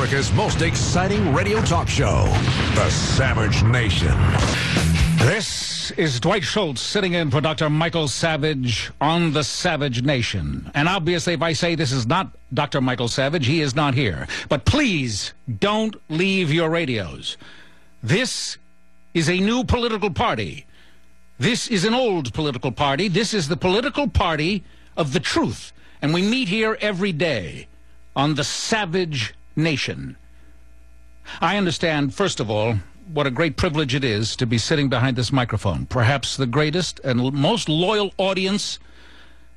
America's most exciting radio talk show, The Savage Nation. This is Dwight Schultz sitting in for Dr. Michael Savage on The Savage Nation. And obviously, if I say this is not Dr. Michael Savage, he is not here. But please don't leave your radios. This is a new political party. This is an old political party. This is the political party of the truth. And we meet here every day on The Savage Nation. I understand, first of all, what a great privilege it is to be sitting behind this microphone. Perhaps the greatest and most loyal audience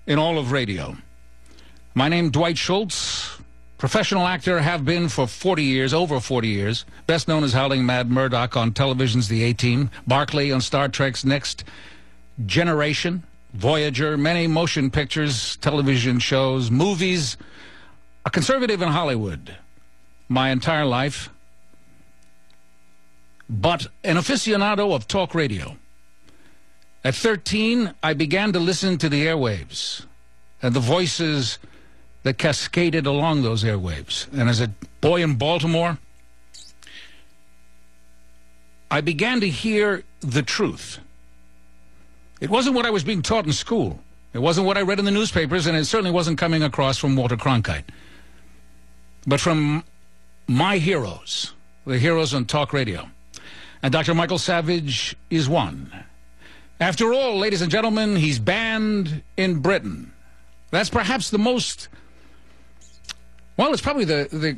in all of radio. My name, Dwight Schultz, professional actor, have been for 40 years, over 40 years. Best known as Howling, Mad Murdoch on television's The A-Team, Barclay on Star Trek's Next Generation, Voyager, many motion pictures, television shows, movies. A conservative in Hollywood my entire life, but an aficionado of talk radio. At 13, I began to listen to the airwaves and the voices that cascaded along those airwaves. And as a boy in Baltimore, I began to hear the truth. It wasn't what I was being taught in school. It wasn't what I read in the newspapers, and it certainly wasn't coming across from Walter Cronkite. But from my heroes, the heroes on talk radio. And Dr. Michael Savage is one. After all, ladies and gentlemen, he's banned in Britain. That's perhaps the most, well, it's probably the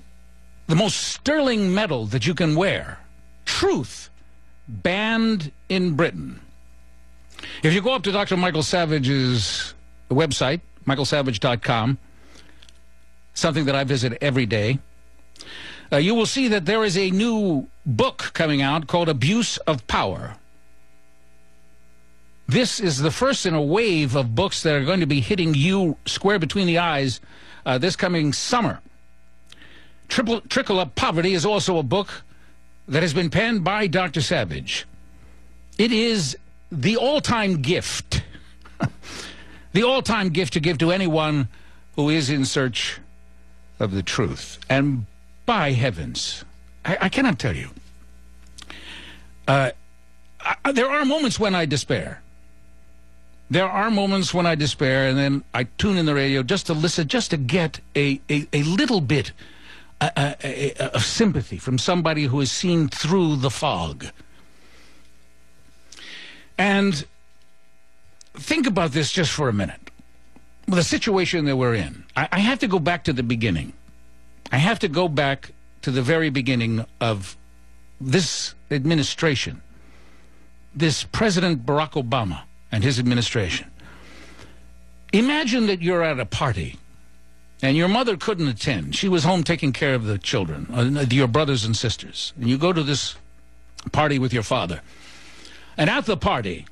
most sterling medal that you can wear. Truth, banned in Britain. If you go up to Dr. Michael Savage's website, michaelsavage.com, something that I visit every day, you will see that there is a new book coming out called Abuse of Power. This is the first in a wave of books that are going to be hitting you square between the eyes this coming summer. Trickle Up Poverty is also a book that has been penned by Dr. Savage. It is the all-time gift, the all-time gift to give to anyone who is in search of the truth. And by heavens, I cannot tell you. There are moments when I despair. There are moments when I despair, and then I tune in the radio just to listen, just to get a little bit of sympathy from somebody who has seen through the fog. And think about this just for a minute. The situation that we're in. I have to go back to the beginning. I have to go back to the very beginning of this administration, this President Barack Obama and his administration. Imagine that you're at a party and your mother couldn't attend. She was home taking care of the children, your brothers and sisters. And you go to this party with your father. And at the party,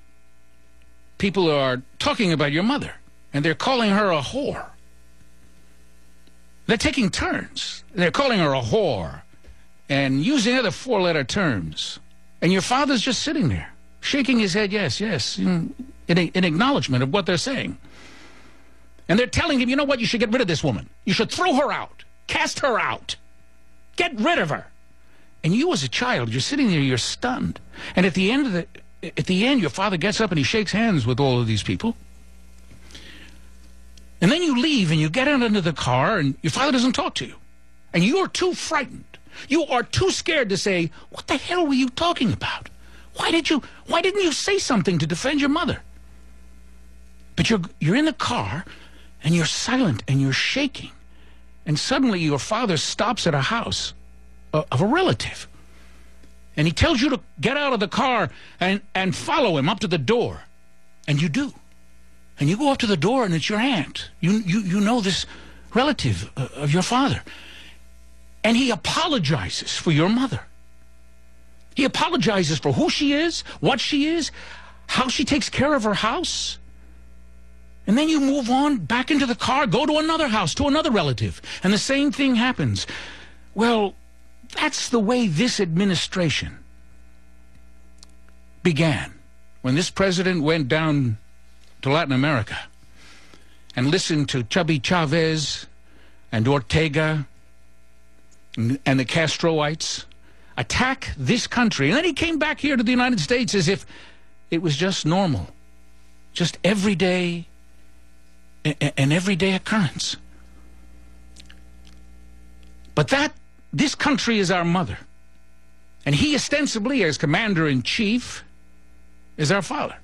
people are talking about your mother, and they're calling her a whore. They're taking turns. They're calling her a whore and using other four-letter terms. And your father's just sitting there, shaking his head, yes, yes, in acknowledgement of what they're saying. And they're telling him, you know what, you should get rid of this woman. You should throw her out, cast her out, get rid of her. And you as a child, you're sitting there, you're stunned. And at the end, your father gets up and he shakes hands with all of these people. And then you leave and you get out into the car and your father doesn't talk to you. And you're too frightened. You are too scared to say, what the hell were you talking about? Why didn't you say something to defend your mother? But you're in the car and you're silent and you're shaking. And suddenly your father stops at a house of a relative. And he tells you to get out of the car and follow him up to the door. And you do. And you go up to the door, and it's your aunt. You know this relative of your father. And he apologizes for your mother. He apologizes for who she is, what she is, how she takes care of her house. And then you move on back into the car, go to another house, to another relative. And the same thing happens. Well, that's the way this administration began. When this president went down to Latin America and listened to Chubby Chavez and Ortega and the Castroites attack this country. And then he came back here to the United States as if it was just normal, just everyday, an everyday occurrence. But this country is our mother. And he ostensibly, as commander-in-chief, is our father.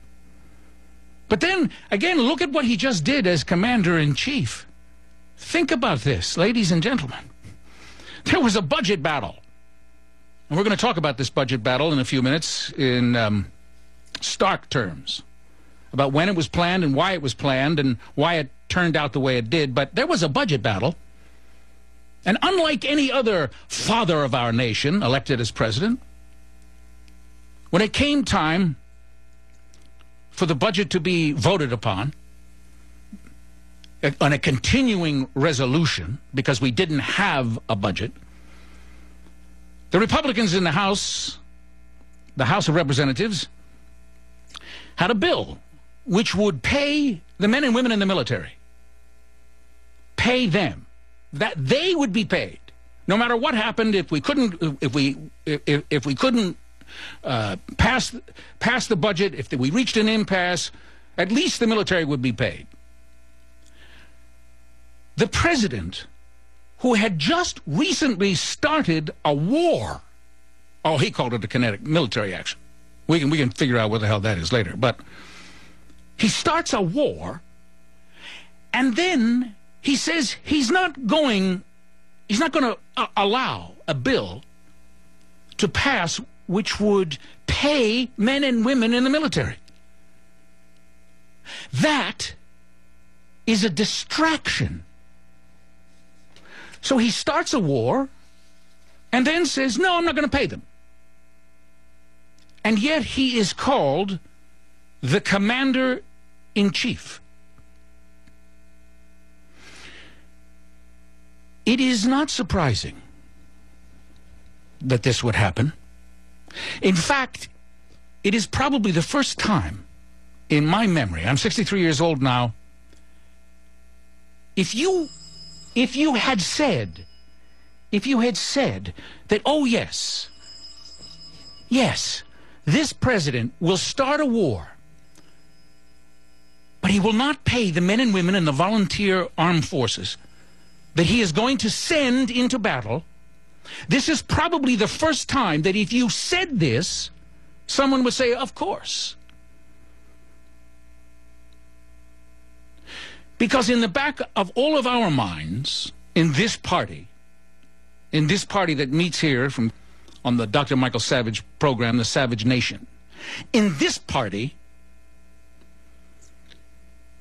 But then, again, look at what he just did as commander-in-chief. Think about this, ladies and gentlemen. There was a budget battle. And we're going to talk about this budget battle in a few minutes in stark terms, about when it was planned and why it was planned and why it turned out the way it did. But there was a budget battle. And unlike any other father of our nation elected as president, when it came time for the budget to be voted upon on a continuing resolution, because we didn't have a budget, the Republicans in the House of Representatives, had a bill which would pay the men and women in the military, pay them, that they would be paid, no matter what happened. If we couldn't pass the budget, if we reached an impasse, at least the military would be paid. The president, who had just recently started a war, oh, he called it a kinetic military action. We can figure out what the hell that is later. But he starts a war, and then he says he's not going to allow a bill to pass which would pay men and women in the military. That is a distraction. So he starts a war and then says, no, I'm not going to pay them. And yet he is called the commander-in-chief. It is not surprising that this would happen. In fact, it is probably the first time in my memory, I'm 63 years old now, if you had said that, oh yes, this president will start a war, but he will not pay the men and women in the volunteer armed forces that he is going to send into battle, this is probably the first time that if you said this, someone would say, of course. Because in the back of all of our minds, in this party that meets here on the Dr. Michael Savage program, The Savage Nation, in this party,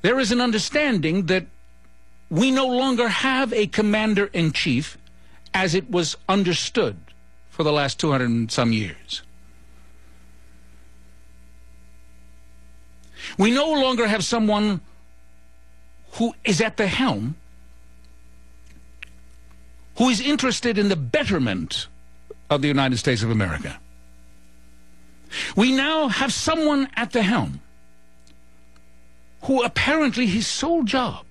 there is an understanding that we no longer have a commander-in-chief as it was understood for the last 200 and some years. We no longer have someone who is at the helm, who is interested in the betterment of the United States of America. We now have someone at the helm who apparently his sole job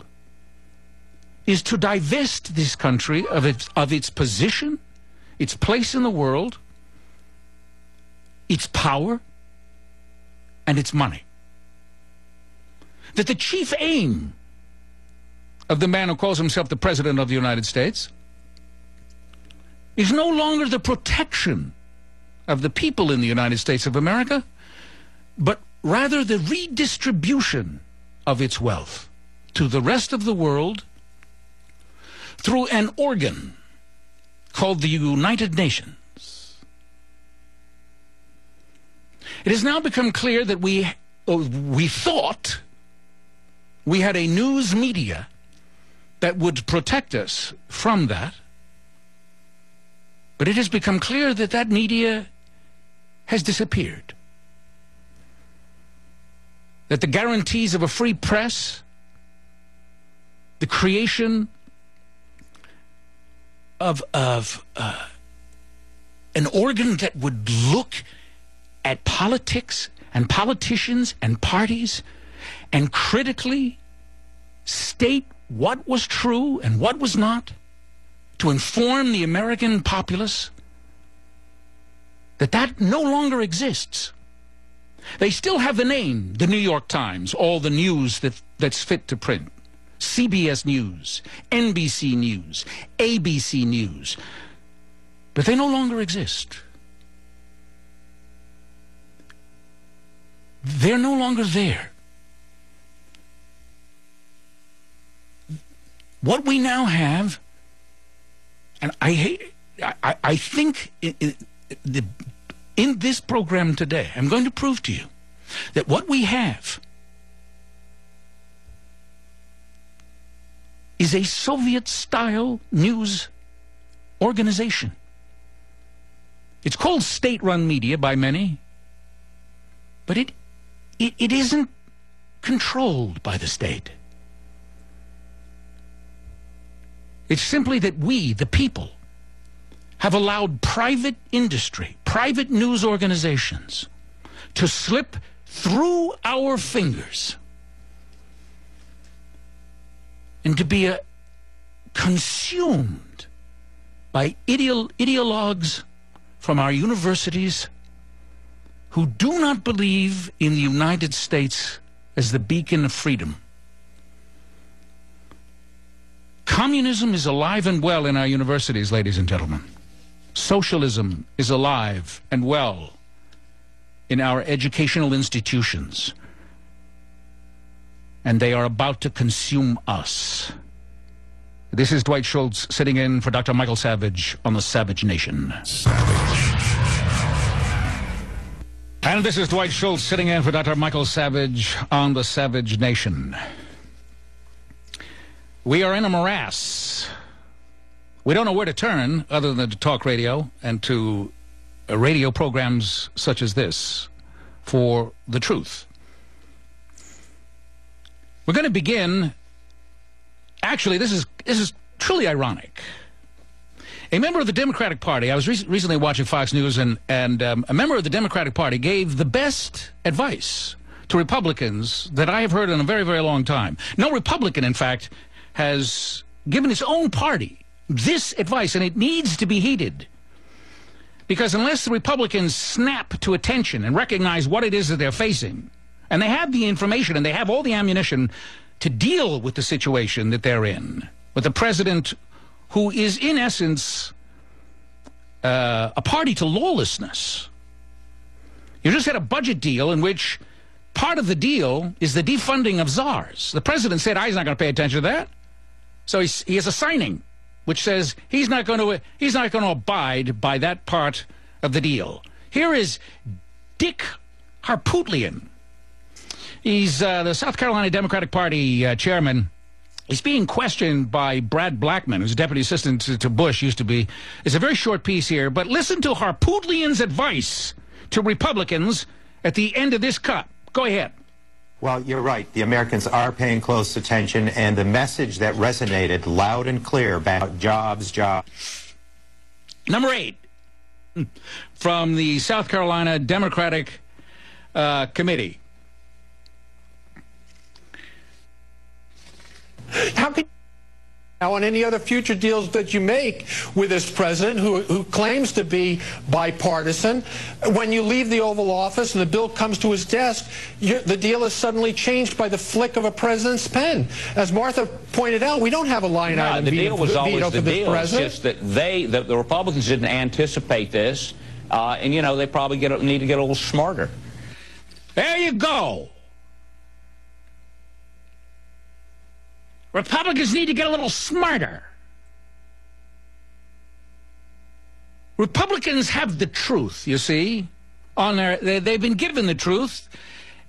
is to divest this country of its position, its place in the world, its power, and its money. That the chief aim of the man who calls himself the President of the United States is no longer the protection of the people in the United States of America, but rather the redistribution of its wealth to the rest of the world through an organ called the United Nations. It has now become clear that we thought we had a news media that would protect us from that, but it has become clear that that media has disappeared. That the guarantees of a free press, the creation of an organ that would look at politics and politicians and parties and critically state what was true and what was not, to inform the American populace that no longer exists. They still have the name, the New York Times, all the news that's fit to print. CBS News, NBC News, ABC News. But they no longer exist. They're no longer there. What we now have, and I think in this program today, I'm going to prove to you that what we have is a Soviet-style news organization. It's called state-run media by many, but it isn't controlled by the state. It's simply that we, the people, have allowed private industry, private news organizations, to slip through our fingers and to be consumed by ideologues from our universities who do not believe in the United States as the beacon of freedom. Communism is alive and well in our universities, ladies and gentlemen. Socialism is alive and well in our educational institutions. And they are about to consume us. This is Dwight Schultz sitting in for Dr. Michael Savage on the Savage Nation. And this is Dwight Schultz sitting in for Dr. Michael Savage on the Savage Nation. We are in a morass. We don't know where to turn other than to talk radio and to radio programs such as this for the truth. We're going to begin. Actually, this is truly ironic. A member of the Democratic Party, I was recently watching Fox News, and a member of the Democratic Party gave the best advice to Republicans that I have heard in a very, very long time. No Republican, in fact, has given his own party this advice, and it needs to be heeded. Because unless the Republicans snap to attention and recognize what it is that they're facing, and they have the information and they have all the ammunition to deal with the situation that they're in, with a president who is, in essence, a party to lawlessness. You just had a budget deal in which part of the deal is the defunding of czars. The president said, he's not going to pay attention to that. So he has a signing which says he's not going to abide by that part of the deal. Here is Dick Harpootlian. He's the South Carolina Democratic Party chairman. He's being questioned by Brad Blackman, who's a deputy assistant to Bush, used to be. It's a very short piece here, but listen to Harpootlian's advice to Republicans at the end of this cut. Go ahead. Well, you're right. The Americans are paying close attention, and the message that resonated loud and clear about jobs. Number 8, from the South Carolina Democratic Committee. How can now on any other future deals that you make with this president who claims to be bipartisan, when you leave the Oval Office and the bill comes to his desk, the deal is suddenly changed by the flick of a president's pen? As Martha pointed out, we don't have a line item the deal was always the deal. It's just that the Republicans didn't anticipate this, and you know they probably need to get a little smarter. There you go. Republicans need to get a little smarter. Republicans have the truth, you see. They've been given the truth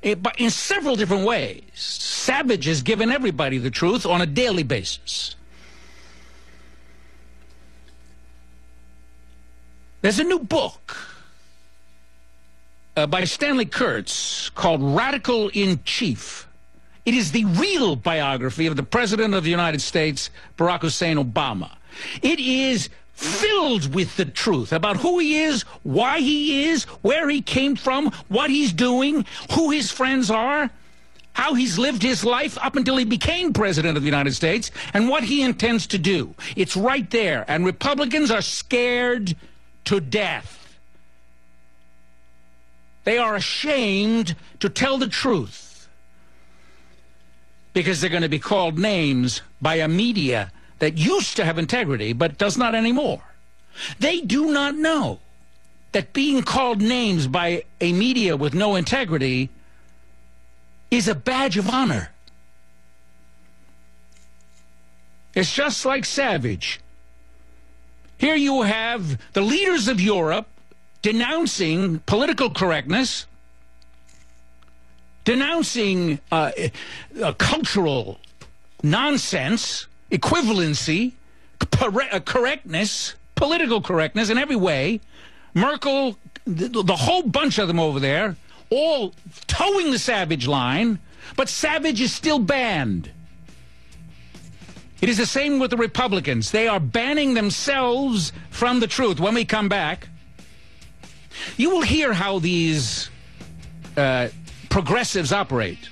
but in several different ways. Savage has given everybody the truth on a daily basis. There's a new book by Stanley Kurtz called Radical in Chief. It is the real biography of the President of the United States, Barack Hussein Obama. It is filled with the truth about who he is, why he is, where he came from, what he's doing, who his friends are. how he's lived his life up until he became president of the United States, and what he intends to do. It's right there, and Republicans are scared to death. They are ashamed to tell the truth because they're going to be called names by a media that used to have integrity but does not anymore. They do not know that being called names by a media with no integrity is a badge of honor. It's just like Savage. Here you have the leaders of Europe denouncing political correctness, denouncing cultural nonsense, equivalency, correctness, political correctness in every way. Merkel, the whole bunch of them over there, all towing the Savage line, but Savage is still banned. It is the same with the Republicans. They are banning themselves from the truth. When we come back, you will hear how these progressives operate,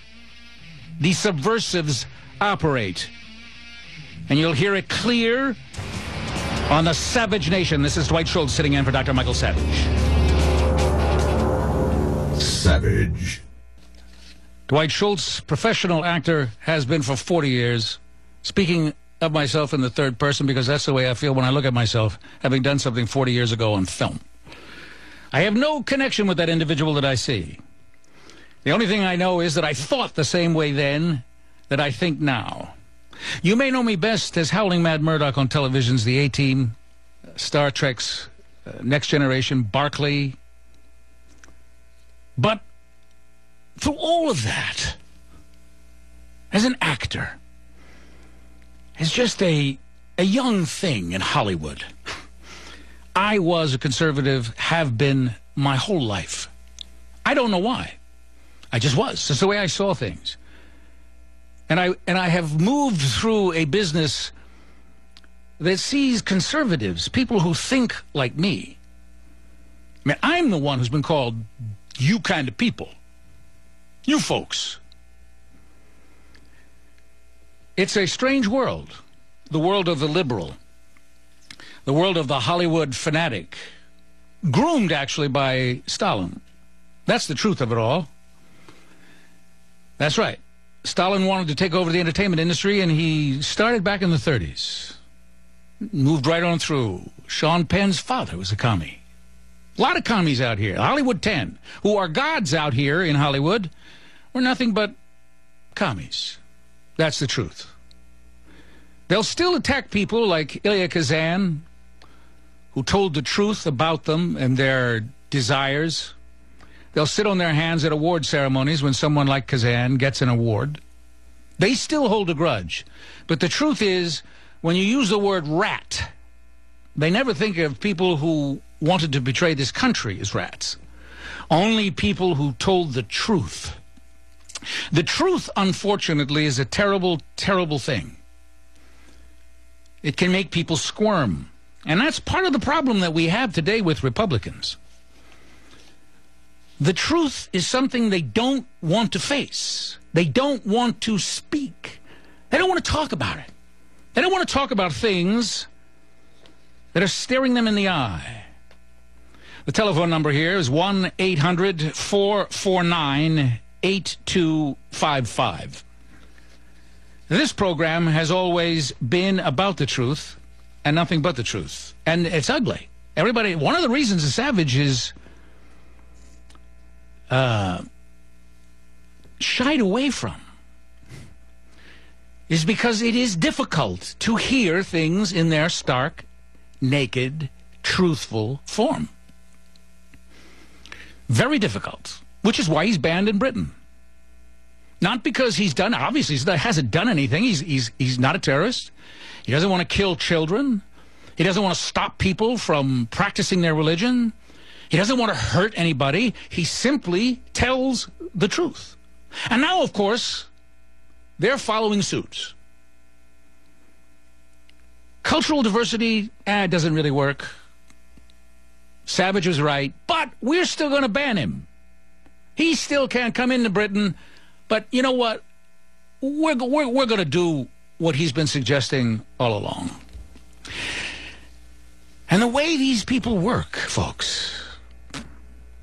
these subversives operate, and you'll hear it clear on the Savage Nation. This is Dwight Schultz sitting in for Dr. Michael Savage. Savage. Dwight Schultz, professional actor, has been for 40 years. Speaking of myself in the third person because that's the way I feel when I look at myself, having done something 40 years ago on film. I have no connection with that individual that I see. The only thing I know is that I thought the same way then that I think now. You may know me best as Howling Mad Murdoch on television's The A-Team, Star Trek's Next Generation, Barclay. But through all of that, as an actor, as just a young thing in Hollywood, I was a conservative, have been my whole life. I don't know why. I just was. That's the way I saw things. And I have moved through a business that sees conservatives, people who think like me. I mean, I'm the one who's been called you kind of people. You folks. It's a strange world. The world of the liberal. The world of the Hollywood fanatic. Groomed, actually, by Stalin. That's the truth of it all. That's right. Stalin wanted to take over the entertainment industry, and he started back in the 30s. Moved right on through. Sean Penn's father was a commie. A lot of commies out here. Hollywood 10, who are gods out here in Hollywood, were nothing but commies. That's the truth. They'll still attack people like Ilya Kazan, who told the truth about them and their desires. They'll sit on their hands at award ceremonies when someone like Kazan gets an award. They still hold a grudge. But the truth is, when you use the word rat, they never think of people who wanted to betray this country as rats. Only people who told the truth. The truth, unfortunately, is a terrible, terrible thing. It can make people squirm. And that's part of the problem that we have today with Republicans. The truth is something they don't want to face. They don't want to speak. They don't want to talk about it. They don't want to talk about things that are staring them in the eye. The telephone number here is 1-800-449-8255. This program has always been about the truth and nothing but the truth. And it's ugly. Everybody, one of the reasons the Savage is shied away from is because it is difficult to hear things in their stark, naked, truthful form. Very difficult, which is why he's banned in Britain. Not because he's done, obviously he hasn't done anything. He's not a terrorist. He doesn't want to kill children. He doesn't want to stop people from practicing their religion. He doesn't want to hurt anybody. He simply tells the truth. And now, of course, they're following suit. Cultural diversity, doesn't really work. Savage was right, but we're still going to ban him. He still can't come into Britain But you know what? We're going to do what he's been suggesting all along. And the way these people work, folks,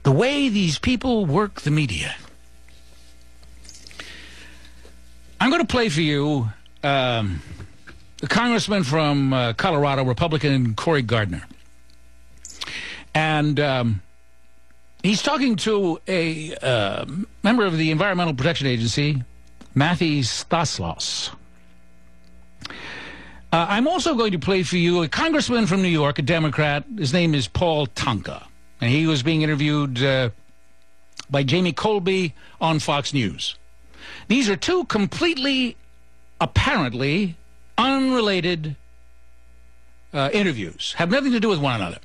the way these people work the media. I'm going to play for you the congressman from Colorado, Republican Cory Gardner. And he's talking to a member of the Environmental Protection Agency, Matthew Stanislaus. I'm also going to play for you a congressman from New York, a Democrat. His name is Paul Tonka. And he was being interviewed by Jamie Colby on Fox News. These are two completely, apparently, unrelated interviews. Have nothing to do with one another.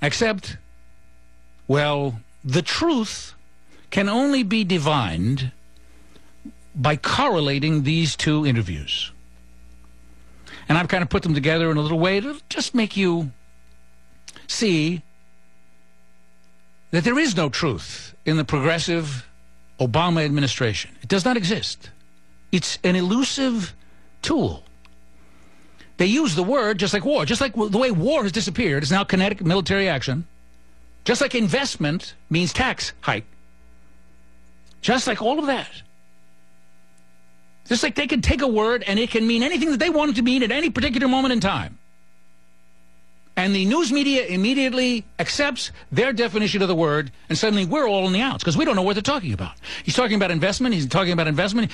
Except, well, the truth can only be divined by correlating these two interviews. And I've kind of put them together in a little way to just make you see that there is no truth in the progressive Obama administration. It does not exist. It's an elusive tool. They use the word just like war. Just like the way war has disappeared, it's now kinetic military action. Just like investment means tax hike. Just like all of that. Just like they can take a word and it can mean anything that they want it to mean at any particular moment in time. And the news media immediately accepts their definition of the word, and suddenly we're all in the outs because we don't know what they're talking about. He's talking about investment. He's talking about investment.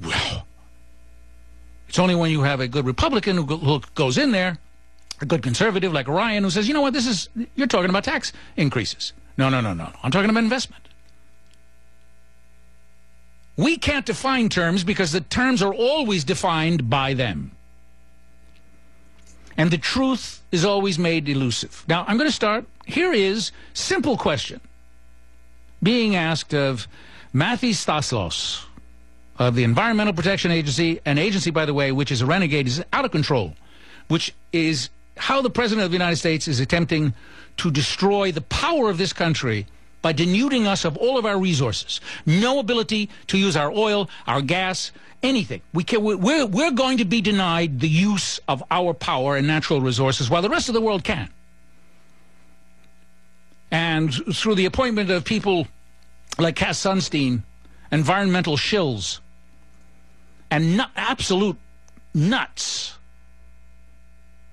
Well, it's only when you have a good Republican who goes in there, a good conservative like Ryan, who says, you know what, you're talking about tax increases. No. I'm talking about investment. We can't define terms because the terms are always defined by them. And the truth is always made elusive. Now, I'm going to start. Here is simple question being asked of Matthew Stanislaus of the Environmental Protection Agency, an agency, by the way, which is a renegade, is out of control, which is how the President of the United States is attempting to destroy the power of this country by denuding us of all of our resources. No ability to use our oil, our gas, anything. We're going to be denied the use of our power and natural resources while the rest of the world can. And through the appointment of people like Cass Sunstein, environmental shills, and absolute nuts,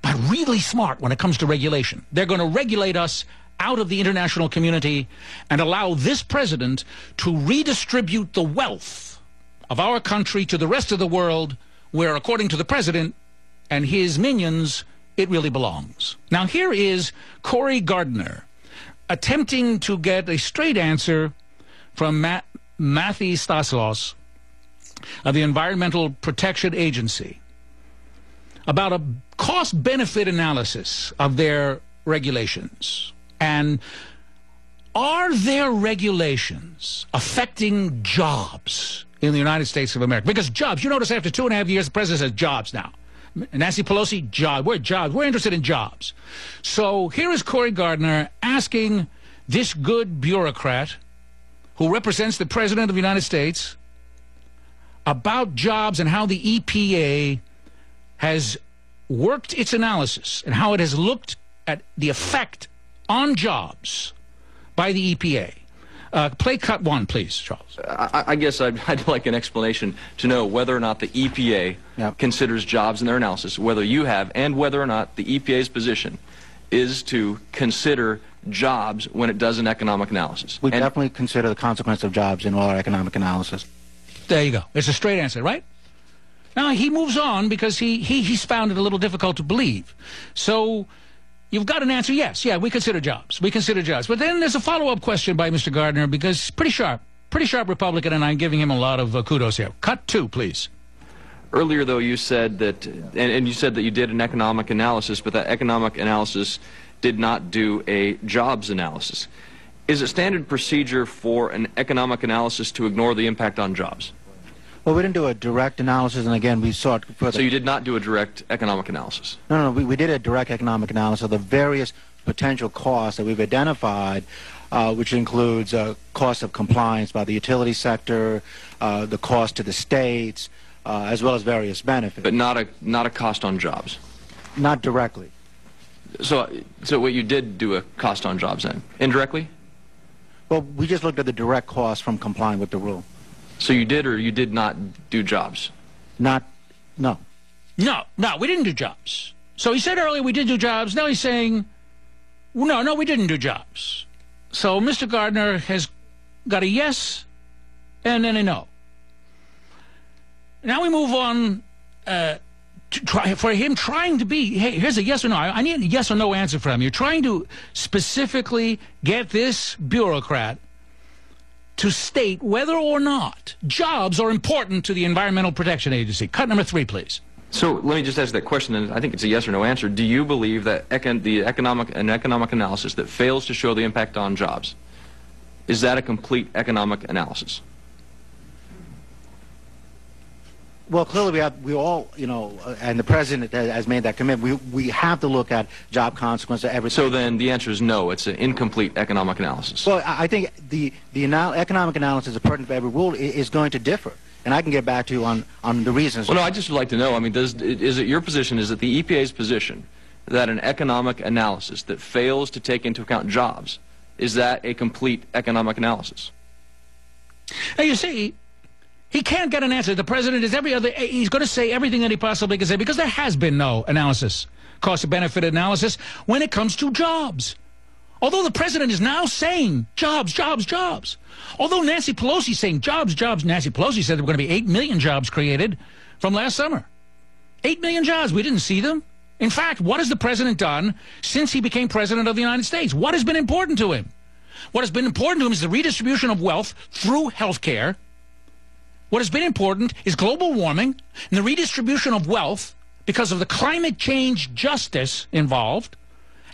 but really smart when it comes to regulation. They're going to regulate us out of the international community and allow this president to redistribute the wealth of our country to the rest of the world where, according to the president and his minions, it really belongs. Now, here is Cory Gardner attempting to get a straight answer from Matthew Stanislaus of the Environmental Protection Agency about a cost-benefit analysis of their regulations. And are their regulations affecting jobs in the United States of America? Because jobs, you notice after 2.5 years, the president says jobs now. Nancy Pelosi, jobs. We're jobs. We're interested in jobs. So here is Cory Gardner asking this good bureaucrat who represents the President of the United States about jobs and how the EPA has worked its analysis and how it has looked at the effect on jobs by the EPA. Play cut one, please, Charles. I guess I'd like an explanation to know whether or not the EPA considers jobs in their analysis, whether you have, and whether or not the EPA's position is to consider jobs when it does an economic analysis. We definitely consider the consequence of jobs in all our economic analysis. There you go. It's a straight answer, right? Now, he moves on because he's found it a little difficult to believe. So you've got an answer, yes. Yeah, we consider jobs. We consider jobs. But then there's a follow-up question by Mr. Gardner because pretty sharp Republican, and I'm giving him a lot of kudos here. Cut two, please. Earlier, though, you said that, and you said that you did an economic analysis, but that economic analysis did not do a jobs analysis. Is it standard procedure for an economic analysis to ignore the impact on jobs? Well, we didn't do a direct analysis, and again, we sought further. So you did not do a direct economic analysis? No, we did a direct economic analysis of the various potential costs that we've identified which includes cost of compliance by the utility sector, the cost to the states, as well as various benefits. But not a cost on jobs? Not directly. So what you did do a cost on jobs then? Indirectly? Well, we just looked at the direct cost from complying with the rule. So you did or you did not do jobs? No. No, we didn't do jobs. So he said earlier we did do jobs. Now he's saying, no, we didn't do jobs. So Mr. Gardner has got a yes and then a no. Now we move on for him trying to be, hey, here's a yes or no. I need a yes or no answer from you. You're trying to specifically get this bureaucrat to state whether or not jobs are important to the Environmental Protection Agency. Cut number 3, please. So let me just ask that question, and I think it's a yes or no answer. Do you believe that the economic analysis that fails to show the impact on jobs, is that a complete economic analysis? Well, clearly we all, and the president has made that commitment. We have to look at job consequences of everything. So then the answer is no, it's an incomplete economic analysis. Well, I think the economic analysis pertinent to every rule is going to differ. And I can get back to you on the reasons. Well, no, I'd just like to know, I mean, is it your position, is it the EPA's position that an economic analysis that fails to take into account jobs, is that a complete economic analysis? Now, you see, he can't get an answer. The president is he's going to say everything that he possibly can say because there has been no analysis, cost-benefit analysis, when it comes to jobs. Although the president is now saying jobs, jobs, jobs. Although Nancy Pelosi is saying jobs, jobs. Nancy Pelosi said there were going to be 8 million jobs created from last summer. 8 million jobs. We didn't see them. In fact, what has the president done since he became president of the United States? What has been important to him? What has been important to him is the redistribution of wealth through health care. What has been important is global warming and the redistribution of wealth because of the climate change justice involved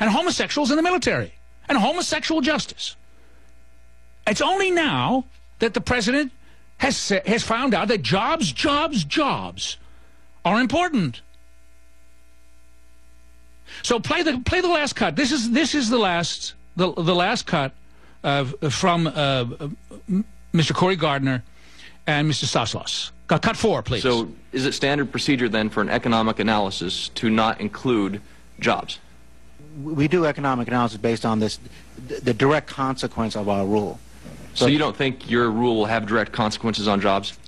and homosexuals in the military and homosexual justice. It's only now that the president has found out that jobs, jobs, jobs are important. So play the last cut. This is the last cut from Mr. Cory Gardner and Mr. Soslos. Cut 4, please. So is it standard procedure then for an economic analysis to not include jobs? We do economic analysis based on the direct consequence of our rule. So you don't think your rule will have direct consequences on jobs?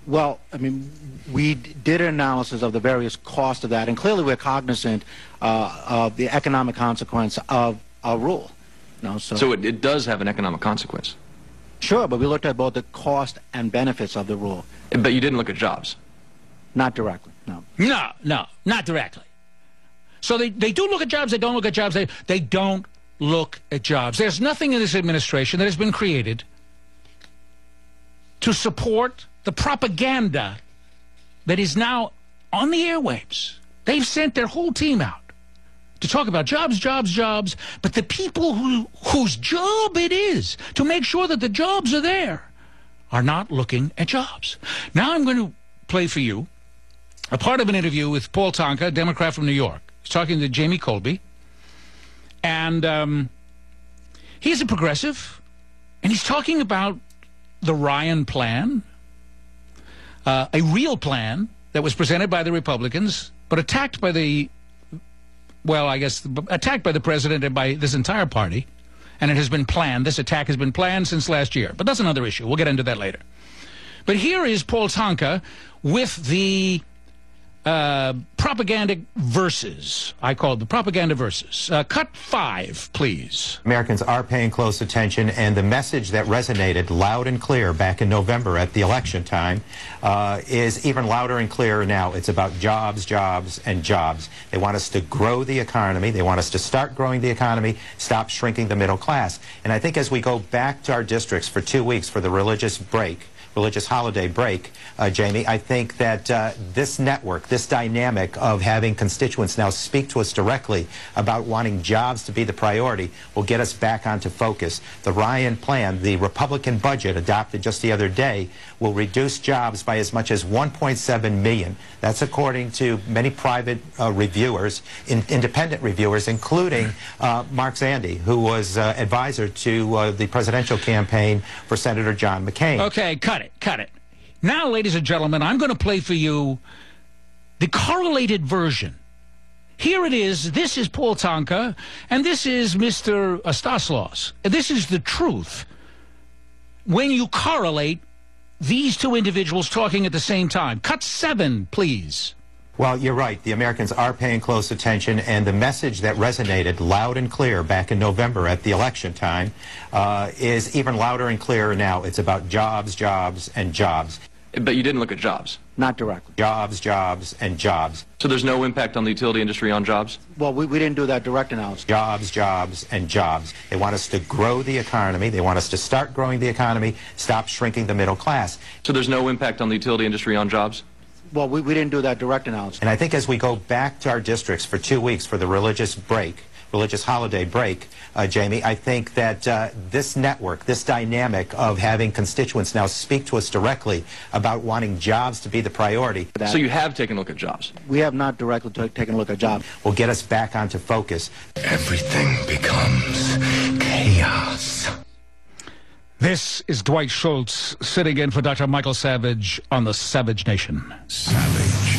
Well, I mean, we did an analysis of the various costs of that, and clearly we're cognizant of the economic consequence of our rule. So it does have an economic consequence? Sure, but we looked at both the cost and benefits of the rule. But you didn't look at jobs? Not directly, no. No, not directly. So they do look at jobs, they don't look at jobs, they don't look at jobs. There's nothing in this administration that has been created to support the propaganda that is now on the airwaves. They've sent their whole team out to talk about jobs, jobs, jobs, but the people whose job it is to make sure that the jobs are there are not looking at jobs. Now I'm going to play for you a part of an interview with Paul Tonka, a Democrat from New York. He's talking to Jamie Colby, and he's a progressive, and he's talking about the Ryan plan, a real plan that was presented by the Republicans, but attacked by the, well, I guess, attacked by the president and by this entire party, and it has been planned. This attack has been planned since last year, but that's another issue. We'll get into that later. But here is Paul Tonka with the propaganda verses. I called the propaganda verses. Cut 5, please. Americans are paying close attention, and the message that resonated loud and clear back in November at the election time is even louder and clearer now. It's about jobs, jobs, and jobs. They want us to grow the economy. They want us to start growing the economy, stop shrinking the middle class. And I think as we go back to our districts for 2 weeks for the religious break, religious holiday break, Jamie, I think that this network, this dynamic of having constituents now speak to us directly about wanting jobs to be the priority will get us back onto focus. The Ryan plan, the Republican budget adopted just the other day, will reduce jobs by as much as 1.7 million. That's according to many private reviewers, independent reviewers, including Mark Zandi, who was advisor to the presidential campaign for Senator John McCain. Okay, cut it. Now, ladies and gentlemen, I'm going to play for you the correlated version. Here it is. This is Paul Tonka, and this is Mr. Stanislaus. This is the truth. When you correlate these two individuals talking at the same time. Cut 7, please. Well, you're right. The Americans are paying close attention, and the message that resonated loud and clear back in November at the election time is even louder and clearer now. It's about jobs, jobs, and jobs. But you didn't look at jobs. Not directly. Jobs, jobs, and jobs. So there's no impact on the utility industry on jobs? Well, we didn't do that direct analysis. Jobs, jobs, and jobs. They want us to grow the economy. They want us to start growing the economy, stop shrinking the middle class. So there's no impact on the utility industry on jobs? Well, we didn't do that direct analysis. And I think as we go back to our districts for 2 weeks for the religious holiday break, Jamie, I think that this network, this dynamic of having constituents now speak to us directly about wanting jobs to be the priority. So you have taken a look at jobs? We have not directly taken a look at jobs. Will get us back onto focus. Everything becomes chaos. This is Dwight Schultz sitting in for Dr. Michael Savage on the Savage Nation. Savage.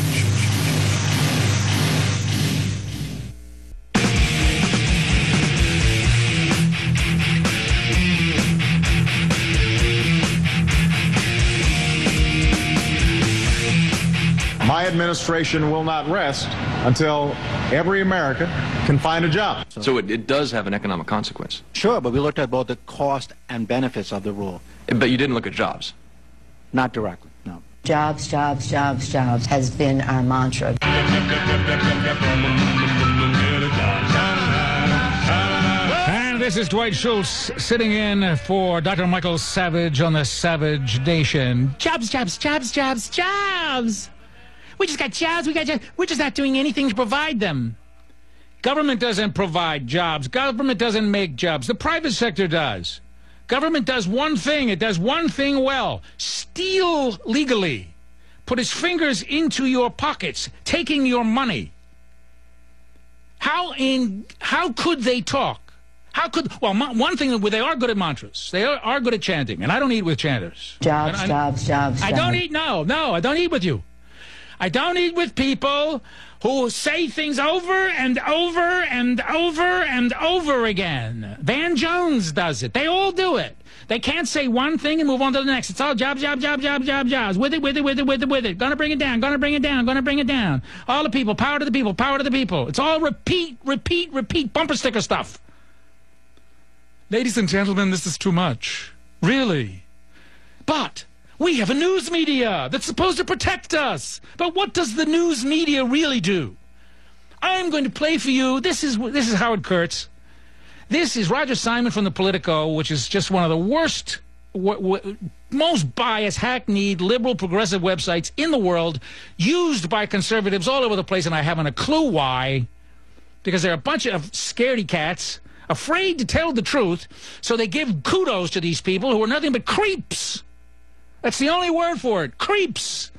My administration will not rest until every American can find a job. So it does have an economic consequence? Sure, but we looked at both the cost and benefits of the rule. But you didn't look at jobs? Not directly, no. Jobs, jobs, jobs, jobs has been our mantra. And this is Dwight Schultz sitting in for Dr. Michael Savage on the Savage Nation. Jobs, jobs, jobs, jobs, jobs. We just got jobs. We're just not doing anything to provide them. Government doesn't provide jobs. Government doesn't make jobs. The private sector does. Government does one thing. It does one thing well. Steal legally. Put its fingers into your pockets, taking your money. How could they talk? One thing, they are good at mantras. They are good at chanting, and I don't eat with chanters. Jobs, jobs, jobs. I don't eat, no, I don't eat with you. I don't eat with people who say things over and over and over and over again. Van Jones does it. They all do it. They can't say one thing and move on to the next. It's all jobs, jobs, jobs, jobs, jobs, jobs. With it. Gonna bring it down, gonna bring it down, gonna bring it down. All the people, power to the people, power to the people. It's all repeat, bumper sticker stuff. Ladies and gentlemen, this is too much. Really. But we have a news media that's supposed to protect us. But what does the news media really do? I'm going to play for you. This is Howard Kurtz. This is Roger Simon from the Politico, which is just one of the worst, most biased, hackneyed, liberal, progressive websites in the world, used by conservatives all over the place, and I haven't a clue why. Because they're a bunch of scaredy cats, afraid to tell the truth, so they give kudos to these people who are nothing but creeps. That's the only word for it. Creeps.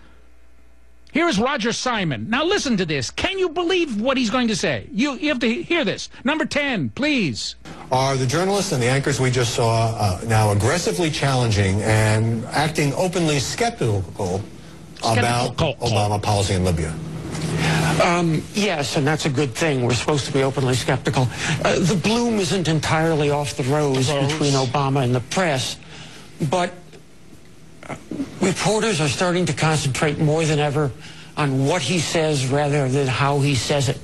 Here is Roger Simon. Now listen to this. Can you believe what he's going to say? You have to hear this. Number 10, please. Are the journalists and the anchors we just saw now aggressively challenging and acting openly skeptical about Obama policy in Libya? Yes, and that's a good thing. We're supposed to be openly skeptical. The bloom isn't entirely off the rose between Obama and the press, but reporters are starting to concentrate more than ever on what he says rather than how he says it.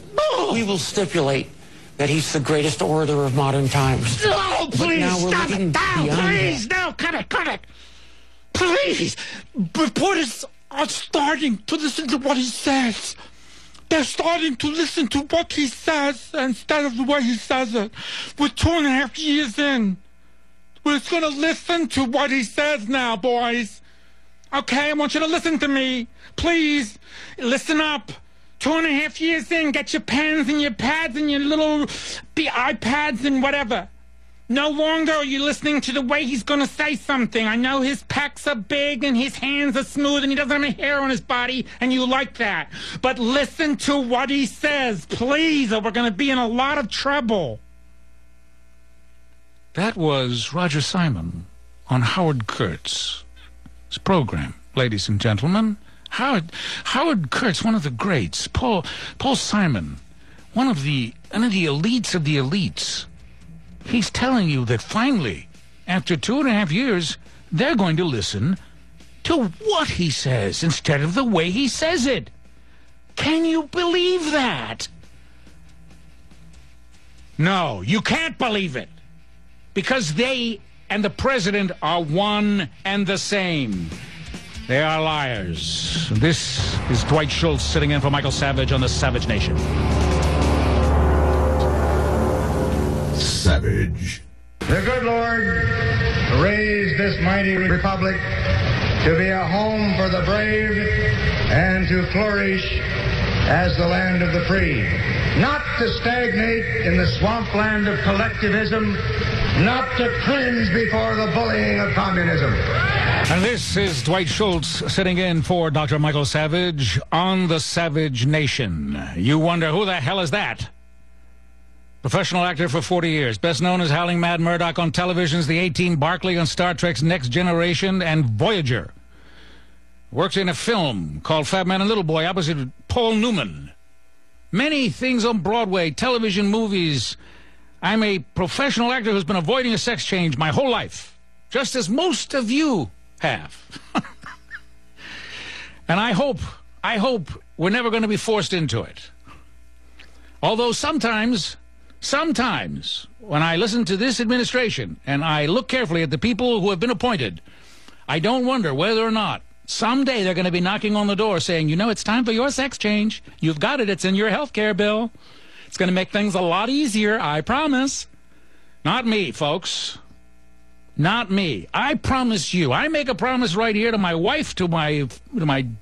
We will stipulate that he's the greatest orator of modern times. No, please, stop it. No, please, no, cut it. Please. Reporters are starting to listen to what he says. They're starting to listen to what he says instead of the way he says it. We're 2.5 years in. We're going to listen to what he says now, boys. Okay, I want you to listen to me. Please, listen up. 2.5 years in, get your pens and your pads and your little iPads and whatever. No longer are you listening to the way he's going to say something. I know his pecs are big and his hands are smooth and he doesn't have any hair on his body, and you like that. But listen to what he says, please, or we're going to be in a lot of trouble. That was Roger Simon on Howard Kurtz's program, ladies and gentlemen. Howard Kurtz, one of the greats. Paul Simon, one of the elites of the elites. He's telling you that finally, after 2.5 years, they're going to listen to what he says instead of the way he says it. Can you believe that? No, you can't believe it. Because they and the president are one and the same. They are liars. This is Dwight Schultz sitting in for Michael Savage on the Savage Nation. Savage. The good Lord raised this mighty republic to be a home for the brave and to flourish as the land of the free. Not to stagnate in the swampland of collectivism, not to cringe before the bullying of communism. And this is Dwight Schultz sitting in for Dr. Michael Savage on the Savage Nation. You wonder, who the hell is that? Professional actor for 40 years, best known as Howling Mad Murdoch on television's The 18 Barclay on Star Trek's Next Generation and Voyager. Works in a film called Fat Man and Little Boy opposite Paul Newman. Many things on Broadway, television, movies. I'm a professional actor who's been avoiding a sex change my whole life, just as most of you have. And I hope we're never going to be forced into it. Although sometimes, when I listen to this administration and I look carefully at the people who have been appointed, I don't wonder whether or not someday they're going to be knocking on the door saying, you know, it's time for your sex change. You've got it. It's in your health care bill. It's going to make things a lot easier, I promise. Not me, folks. Not me. I promise you. I make a promise right here to my wife, to my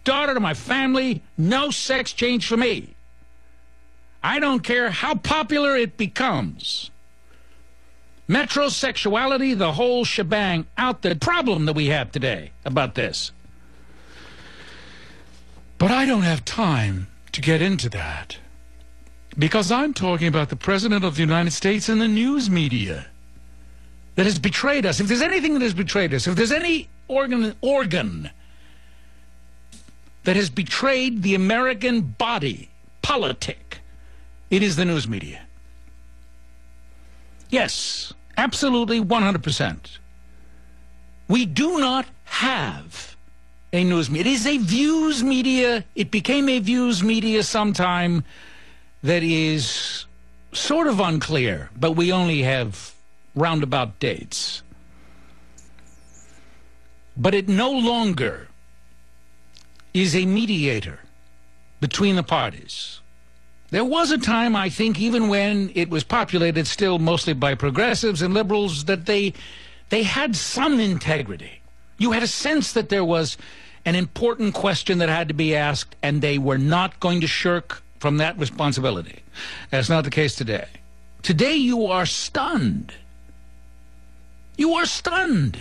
daughter, to my family. No sex change for me. I don't care how popular it becomes. Metrosexuality, the whole shebang, out the problem that we have today about this. But I don't have time to get into that. Because I'm talking about the President of the United States and the news media that has betrayed us. If there's anything that has betrayed us, if there's any organ that has betrayed the American body politic, it is the news media. Yes, absolutely 100%. We do not have a news media. It is a views media. It became a views media sometime that is sort of unclear, but we only have roundabout dates. But it no longer is a mediator between the parties. There was a time, I think, even when it was populated still mostly by progressives and liberals, that they had some integrity. You had a sense that there was an important question that had to be asked, and they were not going to shirk from that responsibility. That's not the case today. Today you are stunned. You are stunned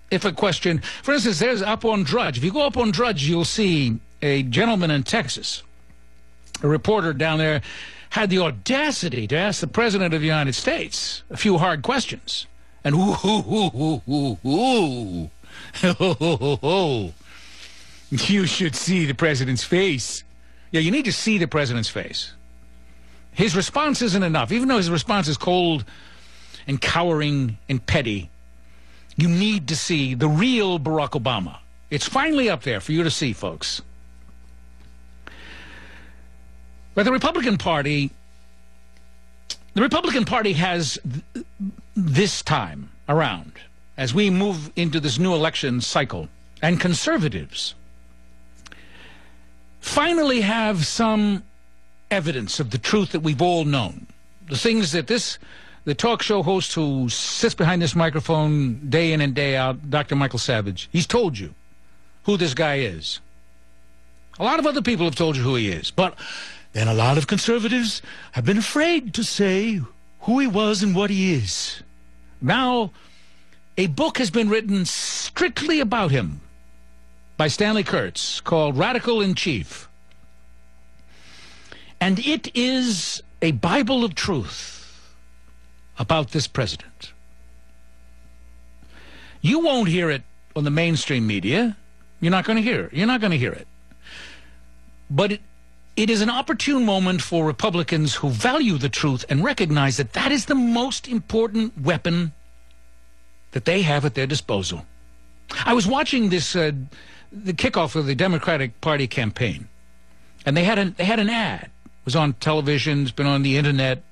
if a question, for instance, there's up on Drudge. If you go up on Drudge, you'll see a gentleman in Texas, a reporter down there, had the audacity to ask the President of the United States a few hard questions. And you should see the President's face. Yeah, you need to see the President's face. His response isn't enough. Even though his response is cold and cowering and petty, you need to see the real Barack Obama. It's finally up there for you to see, folks. But the Republican Party has this time around, as we move into this new election cycle, and conservatives finally have some evidence of the truth that we've all known. The things that the talk show host who sits behind this microphone day in and day out, Dr. Michael Savage, he's told you who this guy is. A lot of other people have told you who he is. But then a lot of conservatives have been afraid to say who he was and what he is. Now, a book has been written strictly about him by Stanley Kurtz called Radical in Chief. And it is a Bible of truth about this president. You won't hear it on the mainstream media. You're not going to hear it. You're not going to hear it. But it is an opportune moment for Republicans who value the truth and recognize that that is the most important weapon that they have at their disposal. I was watching this, the kickoff of the Democratic Party campaign, and they had an ad. It was on television, it's been on the internet,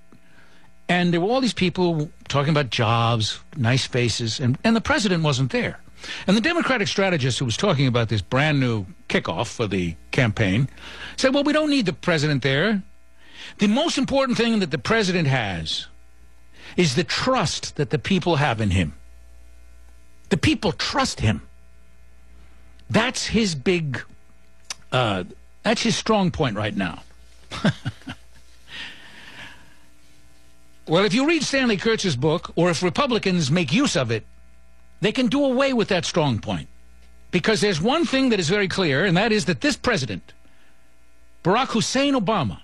and there were all these people talking about jobs, nice faces, and the president wasn't there. And the Democratic strategist who was talking about this brand new kickoff for the campaign said, well, we don't need the president there. The most important thing that the president has is the trust that the people have in him. The people trust him. That's his big, that's his strong point right now. Well, if you read Stanley Kurtz's book, or if Republicans make use of it, they can do away with that strong point. Because there's one thing that is very clear, and that is that this president, Barack Hussein Obama,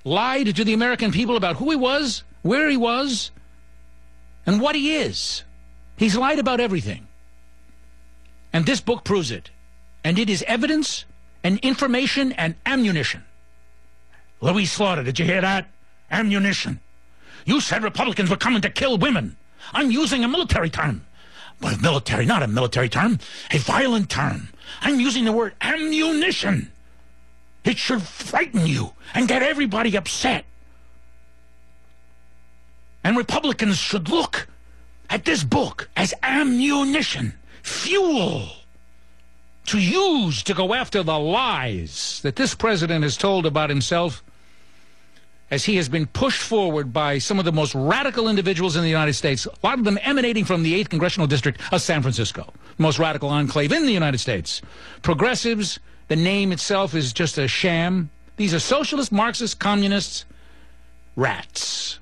lied to the American people about who he was, where he was, and what he is. He's lied about everything. And this book proves it. And it is evidence and information and ammunition. Louis Slaughter, did you hear that? Ammunition. You said Republicans were coming to kill women. I'm using a military term. Well, military, not a military term, a violent term. I'm using the word ammunition. It should frighten you and get everybody upset. And Republicans should look at this book as ammunition, fuel, to use to go after the lies that this president has told about himself as he has been pushed forward by some of the most radical individuals in the United States, a lot of them emanating from the 8th Congressional District of San Francisco, the most radical enclave in the United States. Progressives, the name itself is just a sham. These are socialist, Marxist, communists, rats,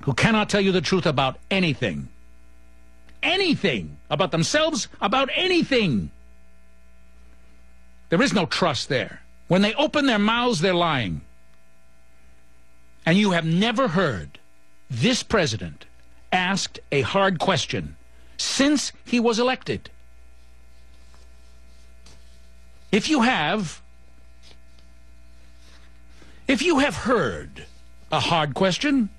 who cannot tell you the truth about anything. Anything about themselves, about anything. There is no trust there. When they open their mouths, they're lying. And you have never heard this president asked a hard question since he was elected. If you have heard a hard question,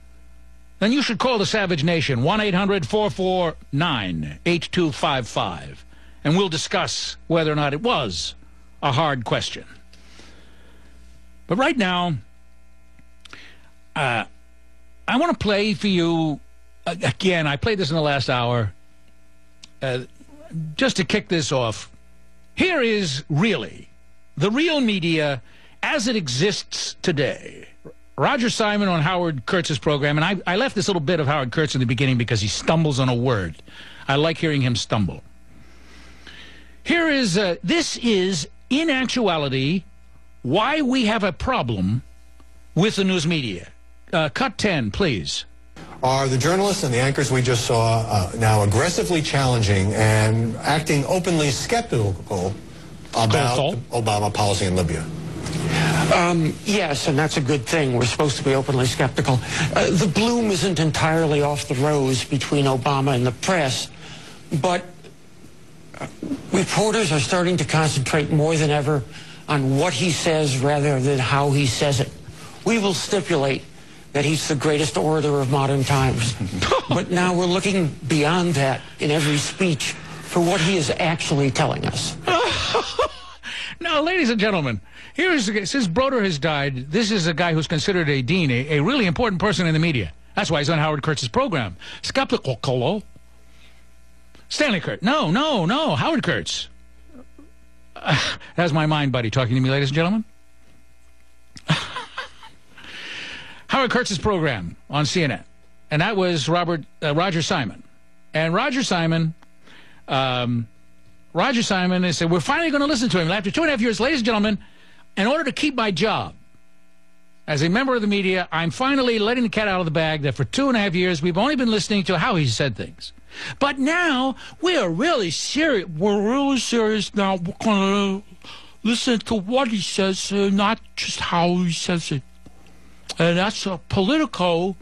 then you should call the Savage Nation, 1-800-449-8255, and we'll discuss whether or not it was a hard question. But right now, I want to play for you, again, I played this in the last hour, just to kick this off. Here is really the real media as it exists today. Roger Simon on Howard Kurtz's program, and I left this little bit of Howard Kurtz in the beginning because he stumbles on a word. I like hearing him stumble. Here is, this is, in actuality, why we have a problem with the news media. Cut 10, please. Are the journalists and the anchors we just saw now aggressively challenging and acting openly skeptical about the Obama policy in Libya? Yes, and that's a good thing. We're supposed to be openly skeptical. The bloom isn't entirely off the rose between Obama and the press, but reporters are starting to concentrate more than ever on what he says rather than how he says it. We will stipulate that he's the greatest orator of modern times. But now we're looking beyond that in every speech for what he is actually telling us. Now, ladies and gentlemen, since Broder has died, this is a guy who's considered a dean, a really important person in the media. That's why he's on Howard Kurtz's program. Skeptical Colo. Stanley Kurtz. No, Howard Kurtz. That's my mind buddy talking to me, ladies and gentlemen. Howard Kurtz's program on CNN. And that was Roger Simon. And Roger Simon Roger Simon and said, we're finally going to listen to him. After 2.5 years, ladies and gentlemen, in order to keep my job as a member of the media, I'm finally letting the cat out of the bag that for 2.5 years, we've only been listening to how he said things. But now, we are really serious. We're really serious now. We're going to listen to what he says, not just how he says it. And that's a Politico.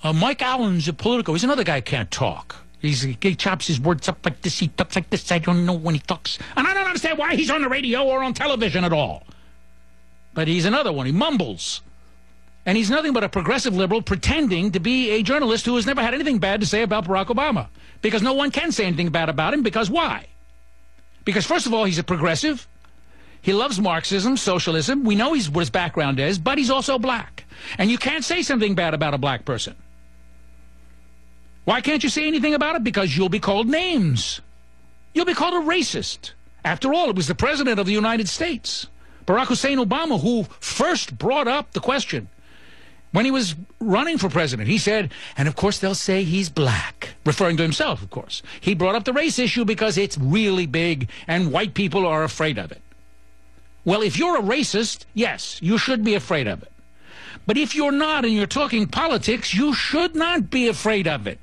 Mike Allen's a Politico. He's another guy who can't talk. He chops his words up like this. He talks like this. I don't know when he talks. And I don't understand why he's on the radio or on television at all. But he's another one. He mumbles. And he's nothing but a progressive liberal pretending to be a journalist who has never had anything bad to say about Barack Obama. Because no one can say anything bad about him. Because why? Because, first of all, he's a progressive. He loves Marxism, socialism. We know what his background is, but he's also black. And you can't say something bad about a black person. Why can't you say anything about it? Because you'll be called names. You'll be called a racist. After all, it was the President of the United States, Barack Hussein Obama, who first brought up the question when he was running for president. He said, and of course they'll say he's black, referring to himself, of course. He brought up the race issue because it's really big and white people are afraid of it. Well, if you're a racist, yes, you should be afraid of it. But if you're not and you're talking politics, you should not be afraid of it.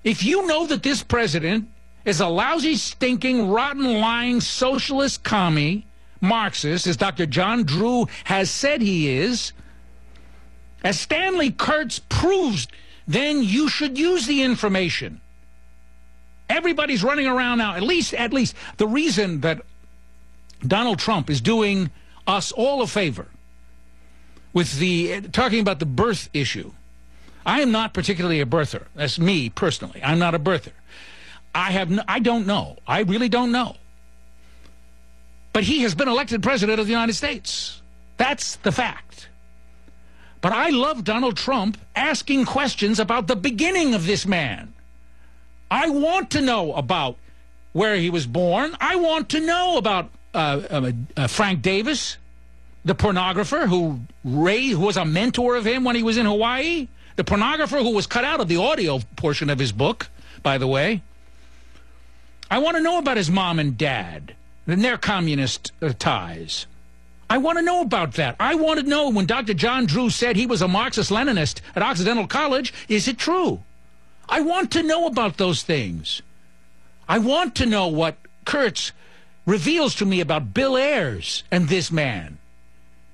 If you know that this president is a lousy, stinking, rotten, lying, socialist commie, Marxist, as Dr. John Drew has said he is, as Stanley Kurtz proves, then you should use the information. Everybody's running around now, at least the reason that Donald Trump is doing us all a favor with talking about the birth issue. I am not particularly a birther. That's me personally. I'm not a birther. I don't know. I really don't know. But he has been elected president of the United States. That's the fact. But I love Donald Trump asking questions about the beginning of this man. I want to know about where he was born. I want to know about Frank Davis, the pornographer who was a mentor of him when he was in Hawaii. The pornographer who was cut out of the audio portion of his book, by the way. I want to know about his mom and dad and their communist ties. I want to know about that. I want to know when Dr. John Drew said he was a Marxist-Leninist at Occidental College, is it true? I want to know about those things. I want to know what Kurtz reveals to me about Bill Ayers and this man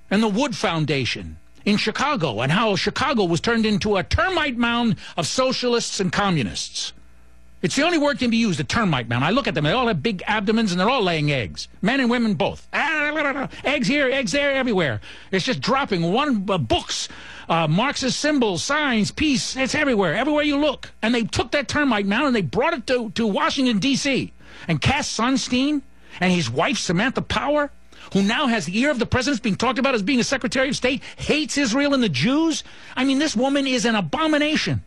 and the Wood Foundation in Chicago and how Chicago was turned into a termite mound of socialists and communists. It's the only word that can be used, a termite mound. I look at them, they all have big abdomens and they're all laying eggs. Men and women both. Eggs here, eggs there, everywhere. It's just dropping books, Marxist symbols, signs, peace, it's everywhere you look. And they took that termite mound and they brought it to Washington, D.C. And Cass Sunstein and his wife, Samantha Power, who now has the ear of the president being talked about as being a Secretary of State, hates Israel and the Jews. I mean, this woman is an abomination.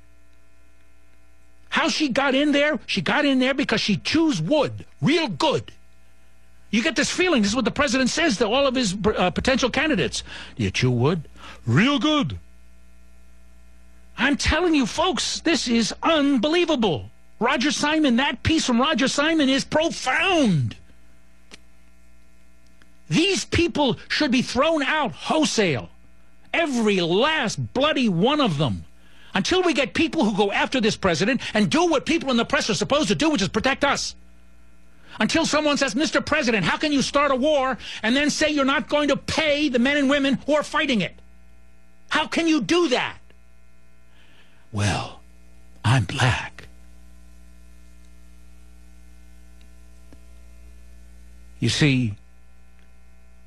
How she got in there? She got in there because she chews wood real good. You get this feeling, this is what the president says to all of his potential candidates. Do you chew wood? Real good. I'm telling you, folks, this is unbelievable. Roger Simon, that piece from Roger Simon is profound. These people should be thrown out wholesale. Every last bloody one of them. Until we get people who go after this president and do what people in the press are supposed to do, which is protect us. Until someone says, Mr. President, how can you start a war and then say you're not going to pay the men and women who are fighting it? How can you do that? Well, I'm black. You see,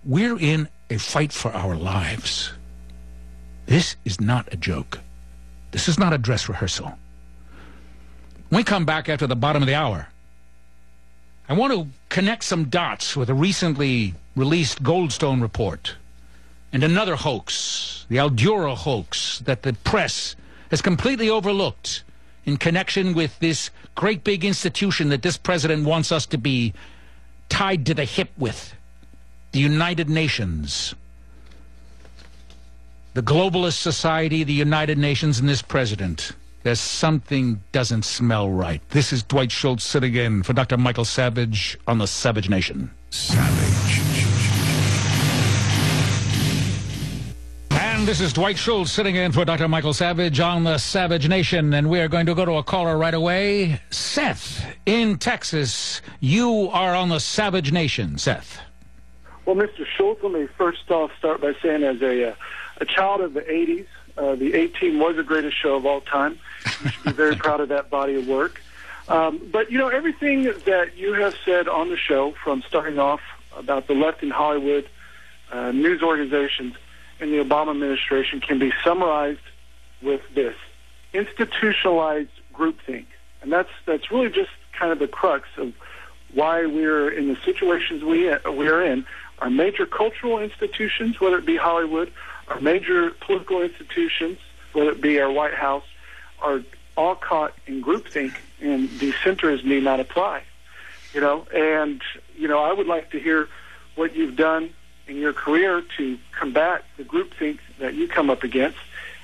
we're in a fight for our lives. This is not a joke. This is not a dress rehearsal. When we come back after the bottom of the hour, I want to connect some dots with a recently released Goldstone report and another hoax, the Aldura hoax, that the press has completely overlooked in connection with this great big institution that this president wants us to be tied to the hip with, the United Nations. The globalist society, the United Nations, and this president. There's something doesn't smell right. This is Dwight Schultz sitting in for Dr. Michael Savage on the Savage Nation. Savage. And this is Dwight Schultz sitting in for Dr. Michael Savage on the Savage Nation. And we are going to go to a caller right away. Seth in Texas. You are on the Savage Nation. Seth. Well, Mr. Schultz, let me first off start by saying as a child of the 80s, the A-Team was the greatest show of all time. You should be very proud of that body of work. But, you know, everything that you have said on the show, from starting off about the left in Hollywood, news organizations, and the Obama administration, can be summarized with this: institutionalized groupthink. And that's really just kind of the crux of why we're in the situations we are in. Our major cultural institutions, whether it be Hollywood, our major political institutions, whether it be our White House, are all caught in groupthink, and dissenters need not apply. You know, and, you know, I would like to hear what you've done in your career to combat the groupthink that you come up against.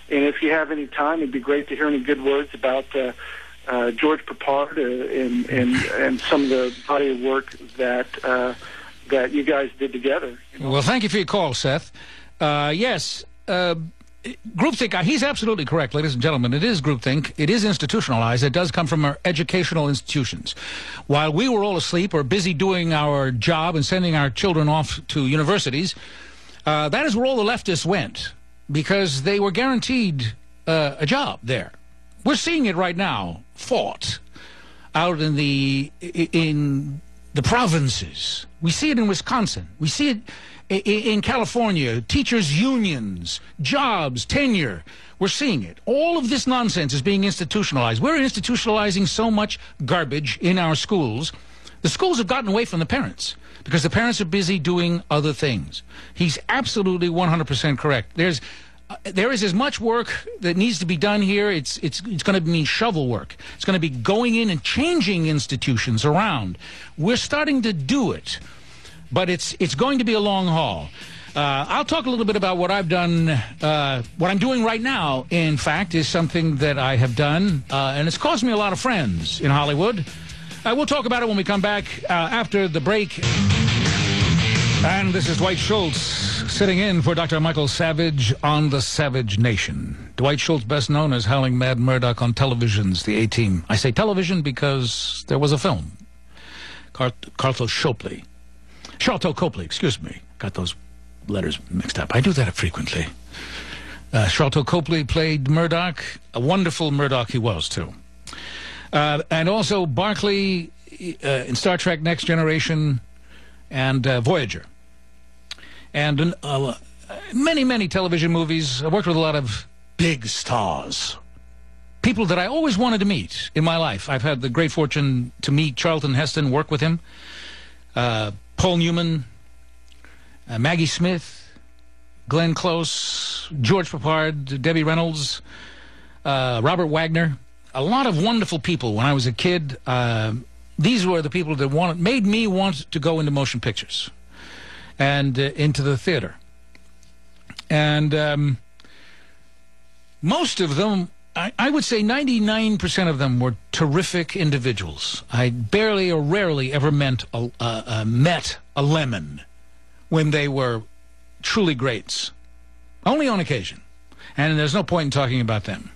And if you have any time, it'd be great to hear any good words about George Papard and some of the body of work that you guys did together. You know? Well, thank you for your call, Seth. Yes, groupthink, he's absolutely correct, ladies and gentlemen. It is groupthink. It is institutionalized. It does come from our educational institutions. While we were all asleep or busy doing our job and sending our children off to universities, that is where all the leftists went, because they were guaranteed a job there. We're seeing it right now, fought out in the provinces. We see it in Wisconsin. We see it in California, teachers' unions, jobs, tenure. We're seeing it. All of this nonsense is being institutionalized. We're institutionalizing so much garbage in our schools. The schools have gotten away from the parents because the parents are busy doing other things. He's absolutely 100% correct. There is as much work that needs to be done here. It's going to mean shovel work. It's going to be going in and changing institutions around. We're starting to do it, but it's going to be a long haul. I'll talk a little bit about what I've done. What I'm doing right now, in fact, is something that I have done, and it's caused me a lot of friends in Hollywood. We'll talk about it when we come back after the break. And this is Dwight Schultz sitting in for Dr. Michael Savage on the Savage Nation. Dwight Schultz, best known as Howling Mad Murdoch on televisions, the A-Team. I say television because there was a film. Sharlto Copley, excuse me. Got those letters mixed up. I do that frequently. Sharlto Copley played Murdoch. A wonderful Murdoch he was, too. And also Barclay in Star Trek Next Generation and Voyager. And many, many television movies. I worked with a lot of big stars. People that I always wanted to meet in my life. I've had the great fortune to meet Charlton Heston, work with him. Paul Newman, Maggie Smith, Glenn Close, George Papard, Debbie Reynolds, Robert Wagner. A lot of wonderful people when I was a kid. These were the people that made me want to go into motion pictures and into the theater. And most of them, I would say 99% of them were terrific individuals. I barely or rarely ever met a lemon when they were truly greats. Only on occasion. And there's no point in talking about them.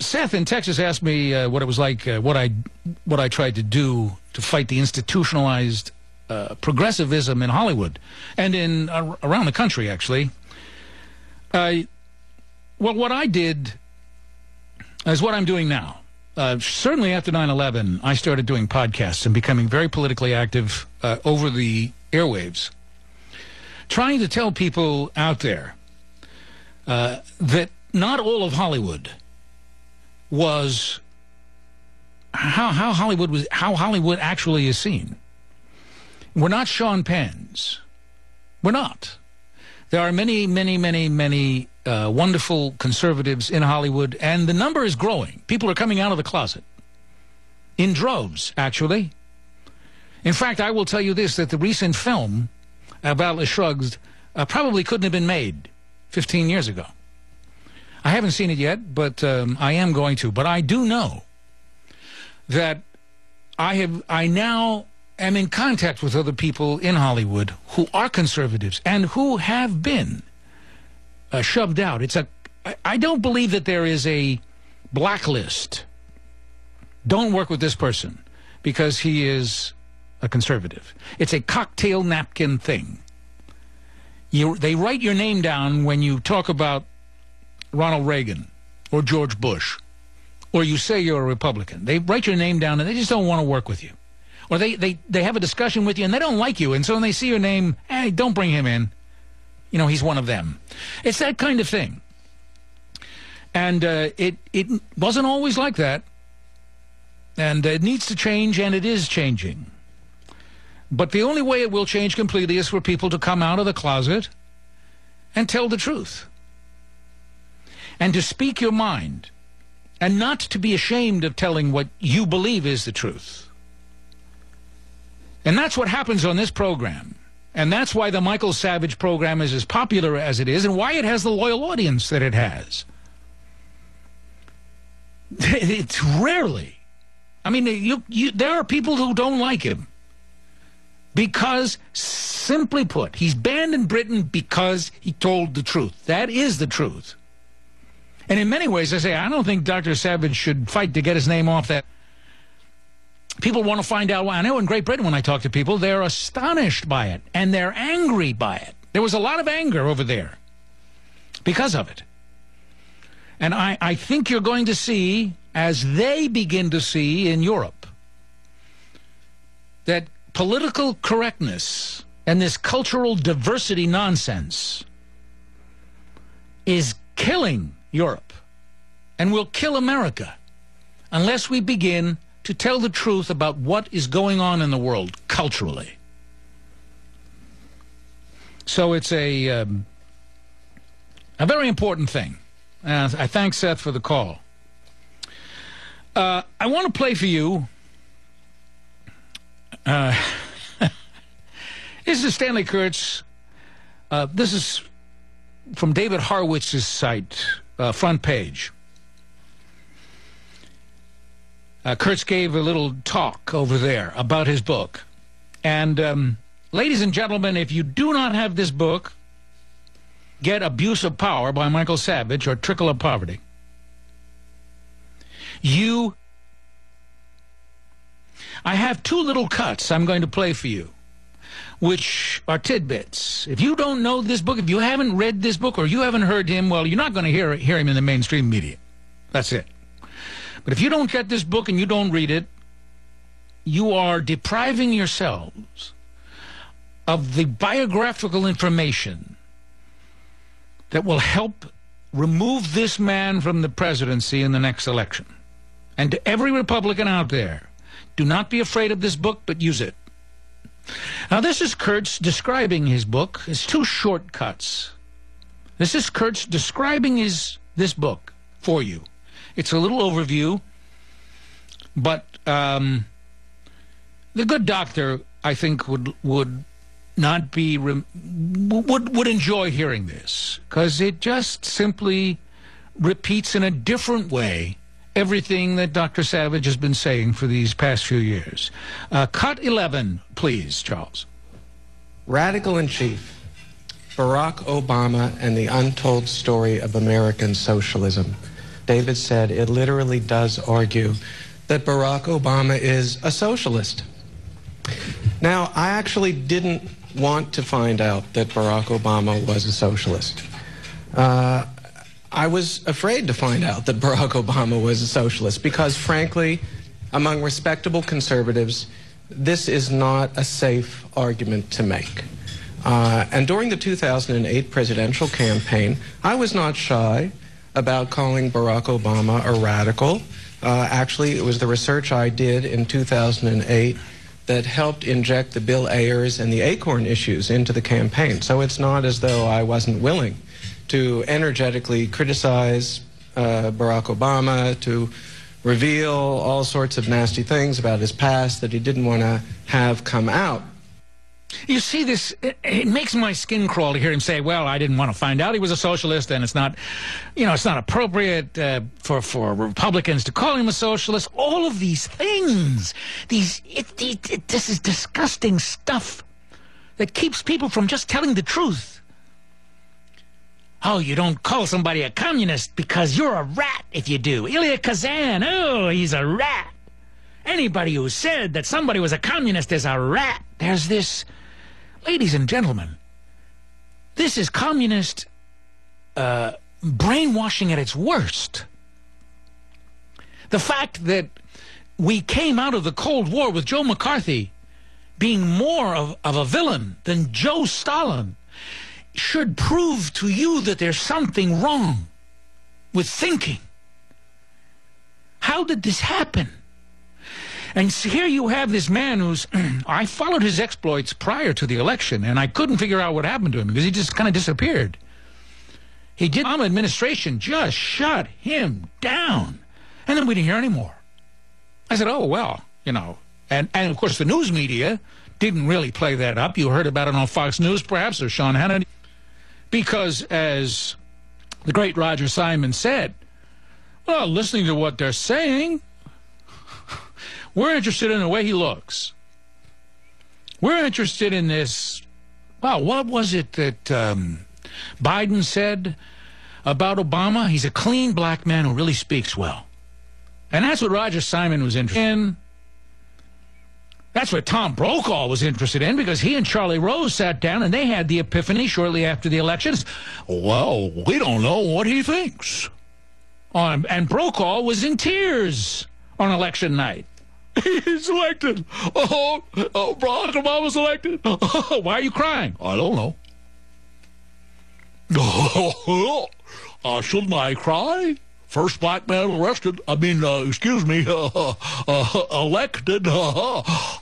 Seth in Texas asked me what it was like, what I tried to do to fight the institutionalized progressivism in Hollywood and in around the country, actually. Well, what I did is what I'm doing now. Certainly after 9/11, I started doing podcasts and becoming very politically active over the airwaves, trying to tell people out there that not all of Hollywood was how Hollywood actually is seen. We're not Sean Penn's. We're not. There are many, many, many, many wonderful conservatives in Hollywood, and the number is growing. People are coming out of the closet in droves, actually. In fact, I will tell you this, that the recent film about Atlas Shrugged probably couldn't have been made 15 years ago. I haven't seen it yet, but I am going to. But I do know that I now am in contact with other people in Hollywood who are conservatives and who have been shoved out. I don't believe that there is a blacklist. Don't work with this person because he is a conservative. It's a cocktail napkin thing. They write your name down when you talk about Ronald Reagan or George Bush, or you say you're a Republican. They write your name down and they just don't want to work with you. Or they have a discussion with you and they don't like you, and so when they see your name, hey, don't bring him in. You know, he's one of them. It's that kind of thing. And it wasn't always like that. And it needs to change, and it is changing. But the only way it will change completely is for people to come out of the closet and tell the truth. And to speak your mind. And not to be ashamed of telling what you believe is the truth. And that's what happens on this program. And that's why the Michael Savage program is as popular as it is, and why it has the loyal audience that it has. It's rarely. I mean, there are people who don't like him. Because, simply put, he's banned in Britain because he told the truth. That is the truth. And in many ways, I say, I don't think Dr. Savage should fight to get his name off that. People want to find out why. I know in Great Britain, when I talk to people, they're astonished by it, and they're angry by it. There was a lot of anger over there because of it. And I think you're going to see, as they begin to see in Europe, that political correctness and this cultural diversity nonsense is killing Europe and will kill America unless we begin to tell the truth about what is going on in the world culturally. So it's a very important thing. I thank Seth for the call. I want to play for you. This is Stanley Kurtz. This is from David Harwitz's site, front page. Kurtz gave a little talk over there about his book. And ladies and gentlemen, if you do not have this book, get Abuse of Power by Michael Savage or Trickle of Poverty. I have two little cuts I'm going to play for you, which are tidbits. If you don't know this book, if you haven't read this book, or you haven't heard him, well, you're not going to hear him in the mainstream media. That's it. But if you don't get this book and you don't read it, you are depriving yourselves of the biographical information that will help remove this man from the presidency in the next election. And to every Republican out there, do not be afraid of this book, but use it. Now, this is Kurtz describing his book. It's two short cuts. This is Kurtz describing this book for you. It's a little overview, but the good doctor, I think, would not be would enjoy hearing this, because it just simply repeats in a different way everything that Dr. Savage has been saying for these past few years. Cut 11, please, Charles. Radical in Chief, Barack Obama and the Untold Story of American Socialism. David said it literally does argue that Barack Obama is a socialist. Now, I actually didn't want to find out that Barack Obama was a socialist. I was afraid to find out that Barack Obama was a socialist because, frankly, among respectable conservatives, this is not a safe argument to make. And during the 2008 presidential campaign, I was not shy about calling Barack Obama a radical. Actually, it was the research I did in 2008 that helped inject the Bill Ayers and the Acorn issues into the campaign. So it's not as though I wasn't willing to energetically criticize Barack Obama, to reveal all sorts of nasty things about his past that he didn't want to have come out. You see this, it makes my skin crawl to hear him say, well, I didn't want to find out he was a socialist, and it's not, you know, it's not appropriate for Republicans to call him a socialist. All of these things, this is disgusting stuff that keeps people from just telling the truth. Oh, you don't call somebody a communist because you're a rat if you do. Ilya Kazan, oh, he's a rat. Anybody who said that somebody was a communist is a rat. There's this, ladies and gentlemen, this is communist brainwashing at its worst. The fact that we came out of the Cold War with Joe McCarthy being more of a villain than Joe Stalin should prove to you that there's something wrong with thinking. How did this happen? And so here you have this man who's, I followed his exploits prior to the election, and I couldn't figure out what happened to him because he just kind of disappeared. The Obama administration just shut him down. And then we didn't hear any more. I said, oh, well, you know. And of course, the news media didn't really play that up. You heard about it on Fox News, perhaps, or Sean Hannity. Because, as the great Roger Simon said, well, listening to what they're saying, we're interested in the way he looks. We're interested in this. Wow, what was it that Biden said about Obama? He's a clean black man who really speaks well. And that's what Roger Simon was interested in. That's what Tom Brokaw was interested in, because he and Charlie Rose sat down and they had the epiphany shortly after the elections. Well, we don't know what he thinks. And Brokaw was in tears on election night. He's elected. Oh, Barack Obama's elected. Why are you crying? I don't know. Shouldn't I cry? First black man arrested. Elected.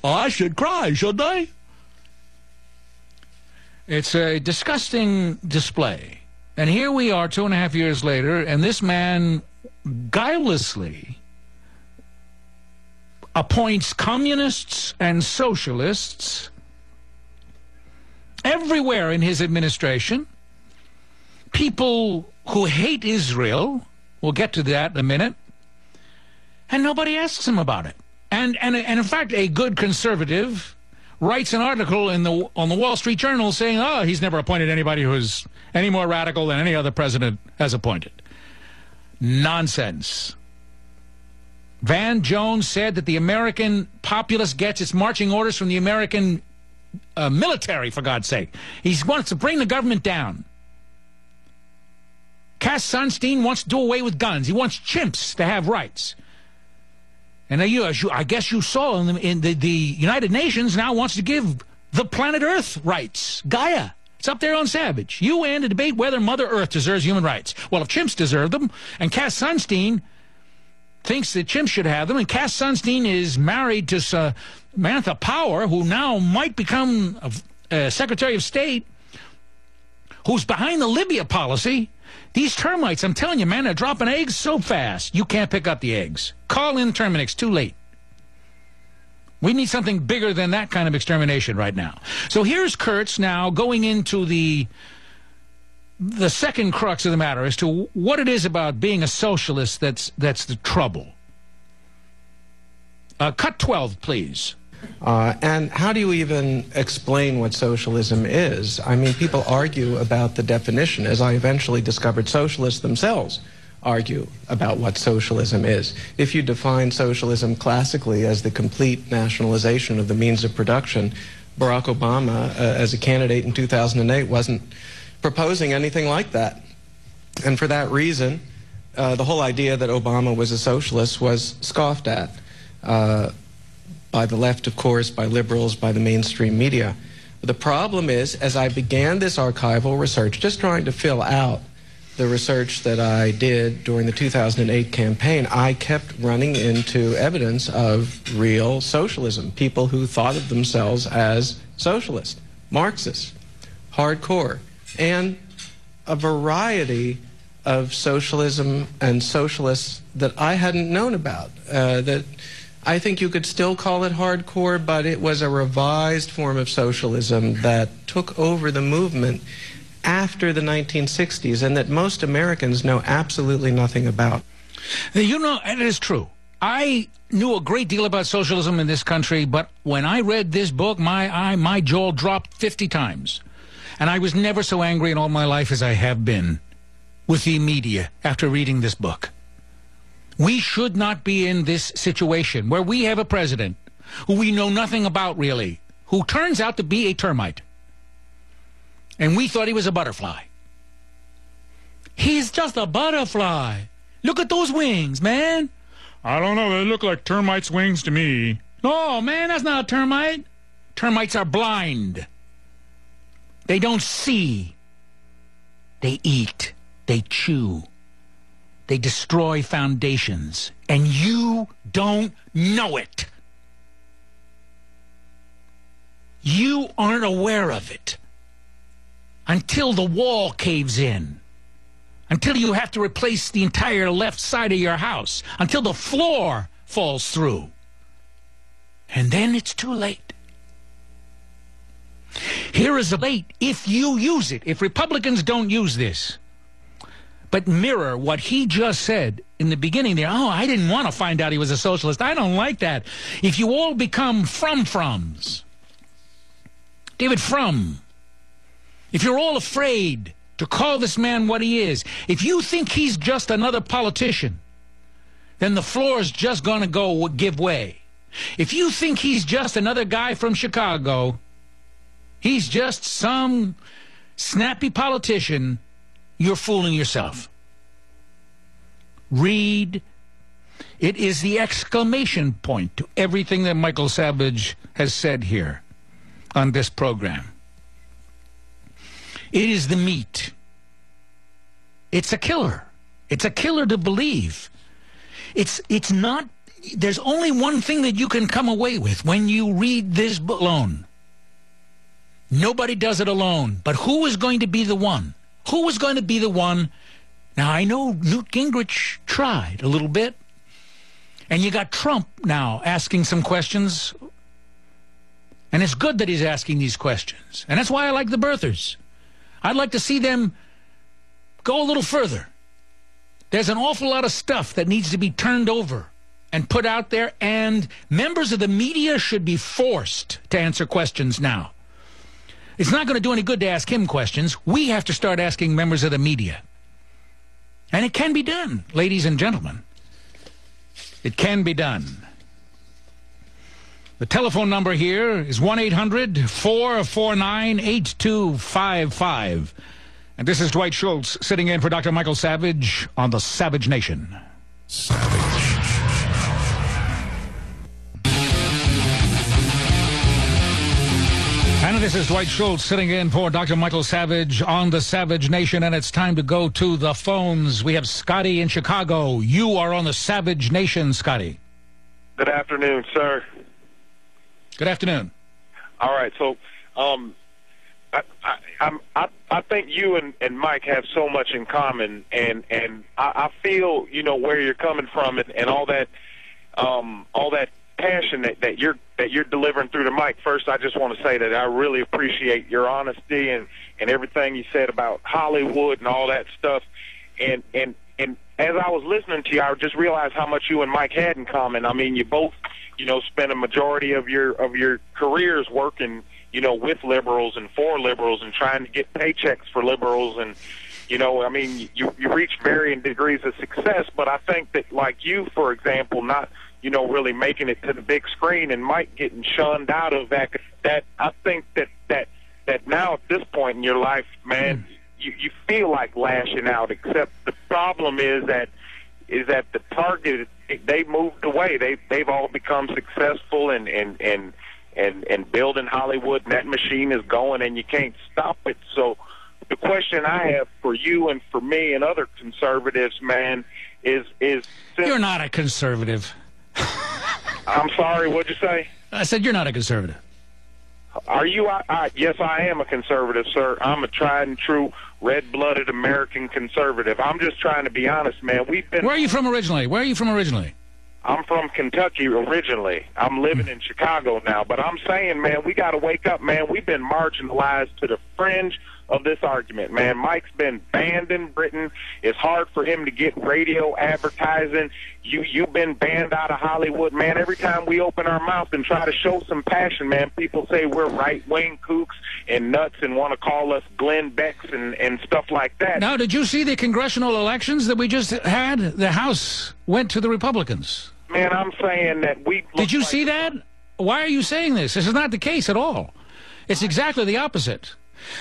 I should cry, shouldn't I? It's a disgusting display. And here we are 2.5 years later, and this man guilelessly appoints communists and socialists everywhere in his administration, people who hate Israel. We'll get to that in a minute. And nobody asks him about it. And in fact, a good conservative writes an article on the Wall Street Journal saying, oh, he's never appointed anybody who's any more radical than any other president has appointed. Nonsense. Van Jones said that the American populace gets its marching orders from the American military, for God's sake. He wants to bring the government down. Cass Sunstein wants to do away with guns. He wants chimps to have rights. And I guess you saw in the United Nations now wants to give the planet Earth rights. Gaia. It's up there on Savage. UN to debate whether Mother Earth deserves human rights. Well, if chimps deserve them, and Cass Sunstein thinks that chimps should have them, and Cass Sunstein is married to Samantha Power, who now might become a Secretary of State, who's behind the Libya policy. These termites, I'm telling you, man, they're dropping eggs so fast, you can't pick up the eggs. Call in Terminix, too late. We need something bigger than that kind of extermination right now. So here's Kurtz now going into the second crux of the matter as to what it is about being a socialist that's the trouble. Cut 12, please. And how do you even explain what socialism is? I mean, people argue about the definition. As I eventually discovered, socialists themselves argue about what socialism is. If you define socialism classically as the complete nationalization of the means of production, Barack Obama, as a candidate in 2008, wasn't proposing anything like that. And for that reason, the whole idea that Obama was a socialist was scoffed at. By the left, of course, by liberals, by the mainstream media. The problem is, as I began this archival research, just trying to fill out the research that I did during the 2008 campaign, I kept running into evidence of real socialism, people who thought of themselves as socialists, Marxists, hardcore, and a variety of socialism and socialists that I hadn't known about, that I think you could still call it hardcore, but it was a revised form of socialism that took over the movement after the 1960s and that most Americans know absolutely nothing about. You know, it is true. I knew a great deal about socialism in this country, but when I read this book, my jaw dropped 50 times. And I was never so angry in all my life as I have been with the media after reading this book. We should not be in this situation where we have a president who we know nothing about really, who turns out to be a termite. And we thought he was a butterfly. He's just a butterfly. Look at those wings, man. I don't know. They look like termites' wings to me. No, man, that's not a termite. Termites are blind. They don't see. They eat. They chew. They destroy foundations. And you don't know it. You aren't aware of it. Until the wall caves in. Until you have to replace the entire left side of your house. Until the floor falls through. And then it's too late. Here is a late if you use it. If Republicans don't use this. But mirror what he just said in the beginning there. Oh, I didn't want to find out he was a socialist. I don't like that. If you all become Froms. David Frum. If you're all afraid to call this man what he is, if you think he's just another politician, then the floor's just going to give way. If you think he's just another guy from Chicago, he's just some snappy politician, you're fooling yourself. Read. It is the exclamation point to everything that Michael Savage has said here on this program. It is the meat. It's a killer. It's a killer to believe. It's not, there's only one thing that you can come away with when you read this book alone. Nobody does it alone. But who is going to be the one? Who is going to be the one? Now, I know Newt Gingrich tried a little bit. And you got Trump now asking some questions. And it's good that he's asking these questions. And that's why I like the birthers. I'd like to see them go a little further. There's an awful lot of stuff that needs to be turned over and put out there, and members of the media should be forced to answer questions now. It's not going to do any good to ask him questions. We have to start asking members of the media. And it can be done, ladies and gentlemen. It can be done. The telephone number here is 1-800-449-8255. And this is Dwight Schultz sitting in for Dr. Michael Savage on the Savage Nation. Savage. And this is Dwight Schultz sitting in for Dr. Michael Savage on the Savage Nation, and it's time to go to the phones. We have Scotty in Chicago. You are on the Savage Nation, Scotty. Good afternoon, sir. Good afternoon. All right, so I think you and Mike have so much in common, and I feel, you know, where you're coming from and all that passion that you're delivering through the mic. First, I just want to say that I really appreciate your honesty and everything you said about Hollywood and all that stuff. And as I was listening to you, I just realized how much you and Mike had in common. I mean, you both, you know, spent a majority of your careers working, you know, with liberals and for liberals and trying to get paychecks for liberals. And, you know, I mean, you reached varying degrees of success, but I think that, like you, for example, not, you know, really making it to the big screen and Mike getting shunned out of that I think that now at this point in your life, man, you feel like lashing out, except the problem is that the target, they moved away. They've all become successful and building Hollywood, and that machine is going, and you can't stop it. So the question I have for you and for me and other conservatives, man, is you're not a conservative. I'm sorry, what'd you say? I said you're not a conservative. Are you? Yes, I am a conservative, sir. I'm a tried and true red-blooded American conservative. I'm just trying to be honest, man. We've been. Where are you from originally? I'm from Kentucky originally. I'm living in Chicago now. But I'm saying, man, we got to wake up, man. We've been marginalized to the fringe of this argument, man. Mike's been banned in Britain. It's hard for him to get radio advertising. You've been banned out of Hollywood, man. Every time we open our mouth and try to show some passion, man, people say we're right-wing kooks and nuts and want to call us Glenn Becks and stuff like that. Now, did you see the congressional elections that we just had? The House went to the Republicans. Man, I'm saying that we... Did you see that? Why are you saying this? This is not the case at all. It's exactly the opposite.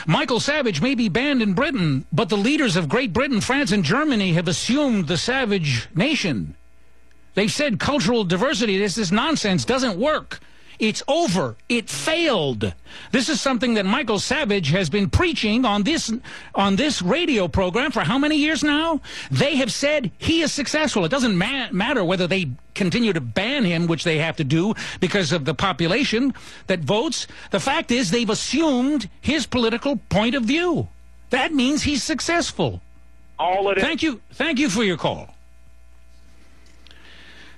Michael Savage may be banned in Britain, but the leaders of Great Britain, France, and Germany have assumed the Savage nation. They've said cultural diversity, this nonsense doesn't work. It's over. It failed. This is something that Michael Savage has been preaching on this radio program for how many years now? They have said he is successful. It doesn't matter whether they continue to ban him, which they have to do because of the population that votes. The fact is they've assumed his political point of view. That means he's successful. All it is. Thank you. Thank you for your call.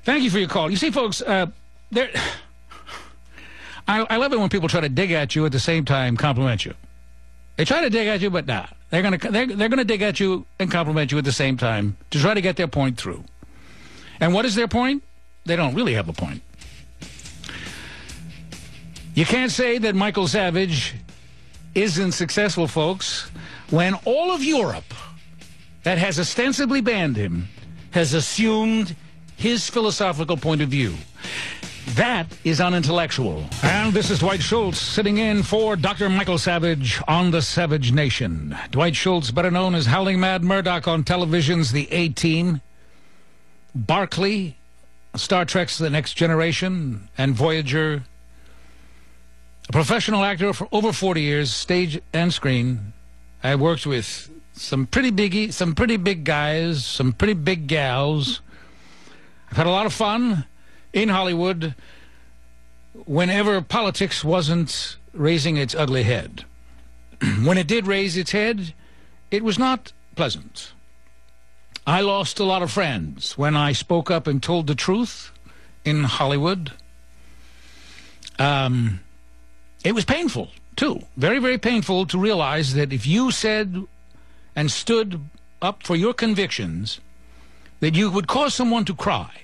Thank you for your call. You see, folks, I love it when people try to dig at you at the same time compliment you. They try to dig at you, but nah. They're gonna dig at you and compliment you at the same time to try to get their point through. And what is their point? They don't really have a point. You can't say that Michael Savage isn't successful, folks, when all of Europe that has ostensibly banned him has assumed his philosophical point of view. That is unintellectual. And this is Dwight Schultz sitting in for Dr. Michael Savage on the Savage Nation. Dwight Schultz, better known as Howling Mad Murdoch on television's The A-Team, Barclay, Star Trek's The Next Generation, and Voyager. A professional actor for over 40 years, stage and screen. I worked with some pretty big guys, some pretty big gals. I've had a lot of fun in Hollywood whenever politics wasn't raising its ugly head. When it did raise its head, it was not pleasant. I lost a lot of friends when I spoke up and told the truth in Hollywood. It was painful, too. Very, very painful to realize that if you said and stood up for your convictions, that you would cause someone to cry.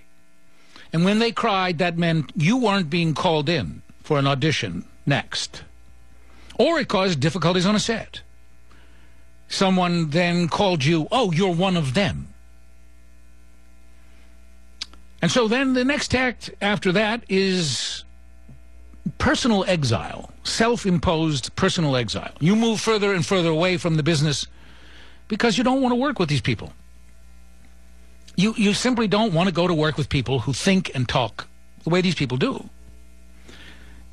And when they cried, that meant you weren't being called in for an audition next. Or it caused difficulties on a set. Someone then called you, oh, you're one of them. And so then the next act after that is personal exile, self-imposed personal exile. You move further and further away from the business because you don't want to work with these people. You simply don't want to go to work with people who think and talk the way these people do.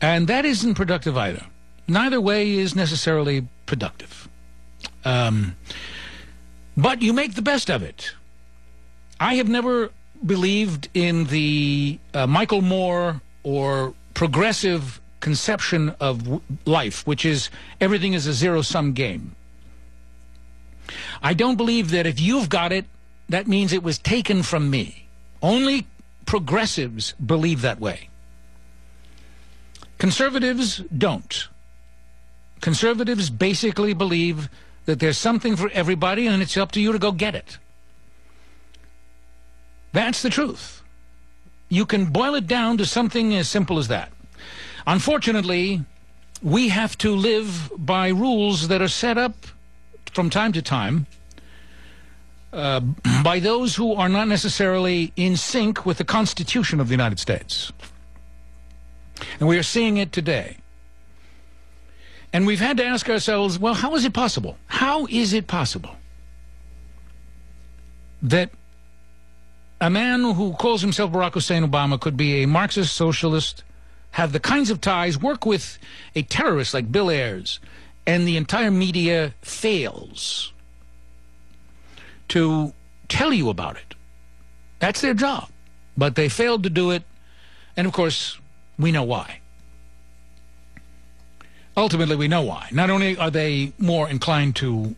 And that isn't productive either. Neither way is necessarily productive. But you make the best of it. I have never believed in the Michael Moore or progressive conception of life, which is everything is a zero-sum game. I don't believe that if you've got it, that means it was taken from me. Only progressives believe that way. Conservatives don't. Conservatives basically believe that there's something for everybody and it's up to you to go get it. That's the truth. You can boil it down to something as simple as that. Unfortunately, we have to live by rules that are set up from time to time by those who are not necessarily in sync with the Constitution of the United States. And we are seeing it today. And we've had to ask ourselves, well, how is it possible? How is it possible that a man who calls himself Barack Hussein Obama could be a Marxist socialist, have the kinds of ties, work with a terrorist like Bill Ayers, and the entire media fails to tell you about it? That's their job. But they failed to do it, and of course, we know why. Ultimately, we know why. Not only are they more inclined to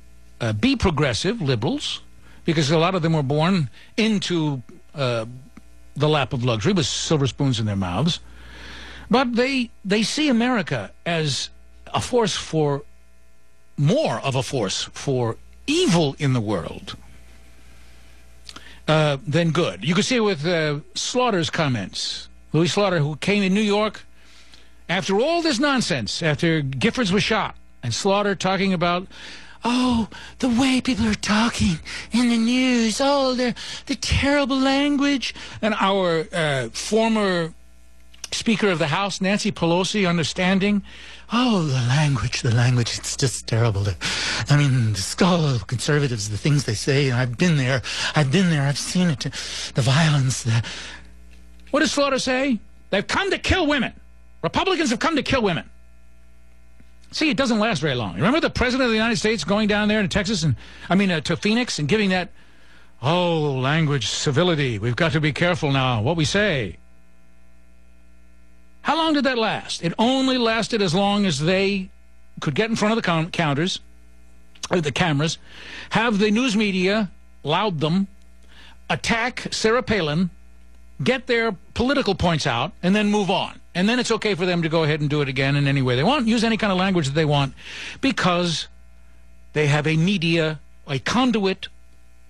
be progressive liberals, because a lot of them were born into the the lap of luxury with silver spoons in their mouths. But they see America as a force for, more of a force for evil in the world than good. You can see it with Slaughter's comments. Louis Slaughter, who came in New York after all this nonsense, after Giffords was shot, and Slaughter talking about, oh, the way people are talking in the news, oh, the terrible language. And our former Speaker of the House, Nancy Pelosi, understanding, oh, the language, it's just terrible. I mean, the conservatives, the things they say, and I've been there, I've seen it, the violence. What does Slaughter say? They've come to kill women. Republicans have come to kill women. See, it doesn't last very long. Remember the President of the United States going down there to Texas, and to Phoenix, and giving that, oh, language, civility. We've got to be careful now what we say. How long did that last? It only lasted as long as they could get in front of the counters, or the cameras, have the news media loud them, attack Sarah Palin, get their political points out, and then move on. And then it's okay for them to go ahead and do it again in any way they want, use any kind of language that they want, because they have a media, a conduit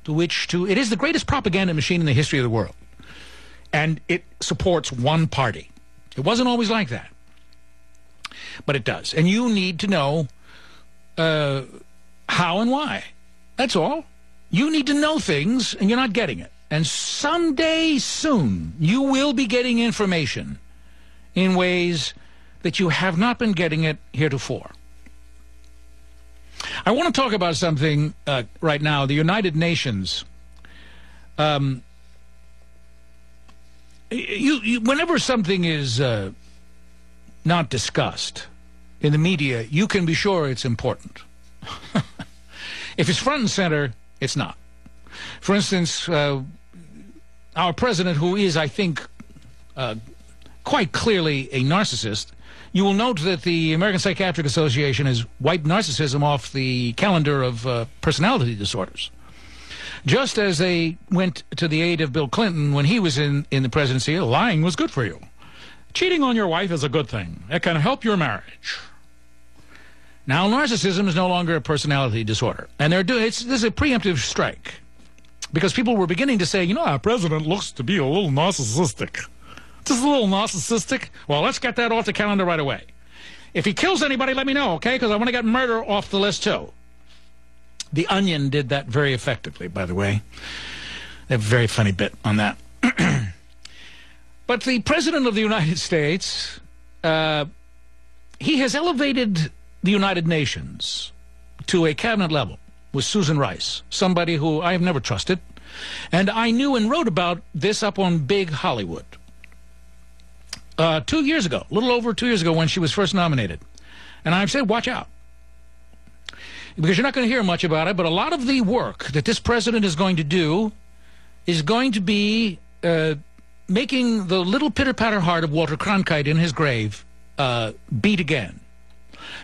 it is the greatest propaganda machine in the history of the world. And it supports one party. It wasn't always like that. But it does. And you need to know how and why. That's all. You need to know things, and you're not getting it. And someday soon, you will be getting information in ways that you have not been getting it heretofore. I want to talk about something right now. The United Nations. Whenever something is not discussed in the media, you can be sure it's important. If it's front and center, it's not. For instance, our president, who is, I think, quite clearly a narcissist, you will note that the American Psychiatric Association has wiped narcissism off the calendar of personality disorders. Just as they went to the aid of Bill Clinton when he was in the presidency, lying was good for you. Cheating on your wife is a good thing. It can help your marriage. Now, narcissism is no longer a personality disorder. And this is a preemptive strike. Because people were beginning to say, our president looks to be a little narcissistic. Just a little narcissistic? Well, let's get that off the calendar right away. If he kills anybody, let me know, okay? Because I want to get murder off the list, too. The Onion did that very effectively, by the way. They have a very funny bit on that. But the President of the United States, he has elevated the United Nations to a cabinet level with Susan Rice, somebody who I have never trusted. And I knew and wrote about this up on Big Hollywood 2 years ago, a little over 2 years ago when she was first nominated. And I've said, watch out. Because you're not going to hear much about it, but a lot of the work that this president is going to do is going to be making the little pitter-patter heart of Walter Cronkite in his grave beat again.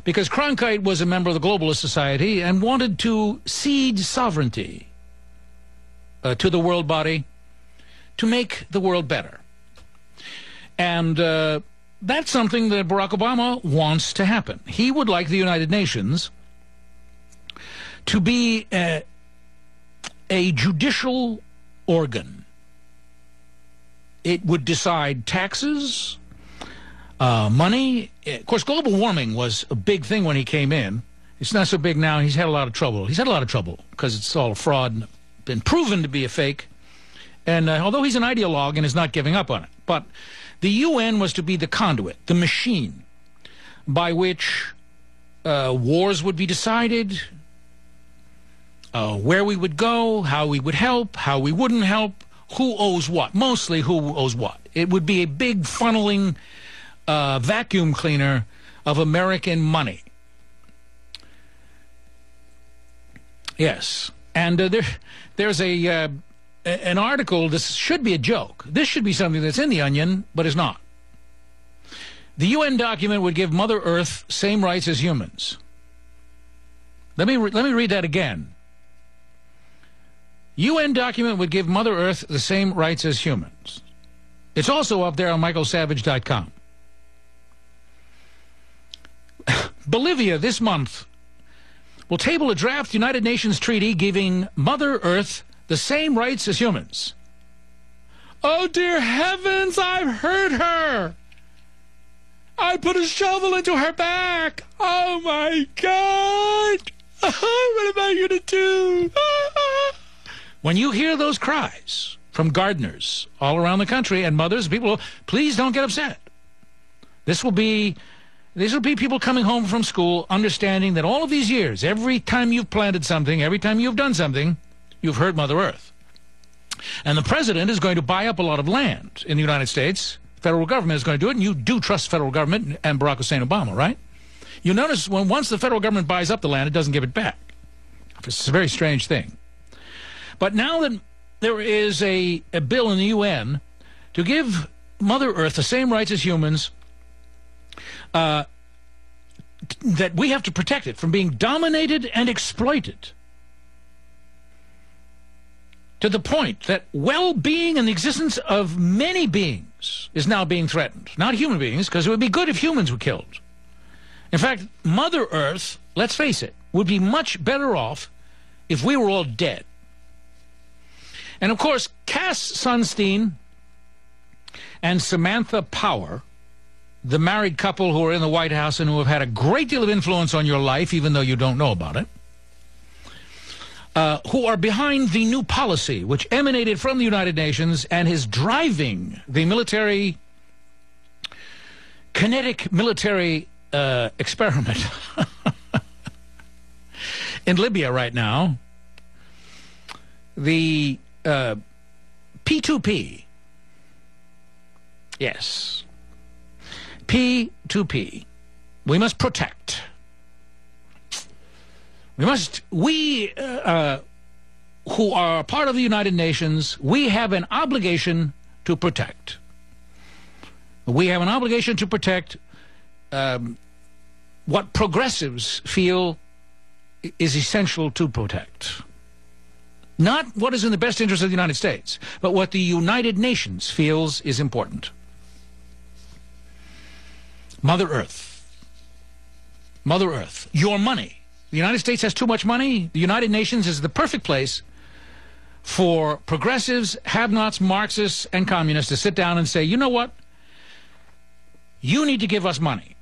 Because Cronkite was a member of the Globalist Society and wanted to cede sovereignty to the world body to make the world better. And that's something that Barack Obama wants to happen. He would like the United Nations to be a judicial organ. It would decide taxes, money. Of course, global warming was a big thing when he came in. It's not so big now. He's had a lot of trouble. He's had a lot of trouble because it's all a fraud and been proven to be a fake. And although he's an ideologue and is not giving up on it. But the UN was to be the conduit, the machine, by which wars would be decided, where we would go, how we would help, how we wouldn't help, who owes what, mostly who owes what. It would be a big funneling vacuum cleaner of American money. Yes, and there's an article. This should be a joke. This should be something that's in the Onion, but is not. The UN document would give Mother Earth same rights as humans. Let me read that again. UN document would give Mother Earth the same rights as humans. It's also up there on michaelsavage.com. Bolivia this month will table a draft United Nations treaty giving Mother Earth the same rights as humans. Oh, dear heavens, I've heard her. I put a shovel into her back. Oh, my God. What am I going to do? When you hear those cries from gardeners all around the country and mothers, people, please don't get upset. These will be people coming home from school understanding that all of these years, every time you've planted something, every time you've done something, you've hurt Mother Earth. And the president is going to buy up a lot of land in the United States. The federal government is going to do it, and you do trust the federal government and Barack Hussein Obama, right? You notice once the federal government buys up the land, it doesn't give it back. It's a very strange thing. But now that there is a bill in the UN to give Mother Earth the same rights as humans, that we have to protect it from being dominated and exploited to the point that well-being and the existence of many beings is now being threatened. Not human beings, because it would be good if humans were killed. In fact, Mother Earth, let's face it, would be much better off if we were all dead. And of course, Cass Sunstein and Samantha Power, the married couple who are in the White House and who have had a great deal of influence on your life, even though you don't know about it, who are behind the new policy which emanated from the United Nations and is driving the military, kinetic military experiment in Libya right now. The P2P, yes, P2P, we must protect. We who are part of the United Nations, we have an obligation to protect. We have an obligation to protect what progressives feel is essential to protect. Not what is in the best interest of the United States, but what the United Nations feels is important. Mother Earth. Mother Earth. Your money. The United States has too much money. The United Nations is the perfect place for progressives, have-nots, Marxists, and communists to sit down and say, you know what? You need to give us money.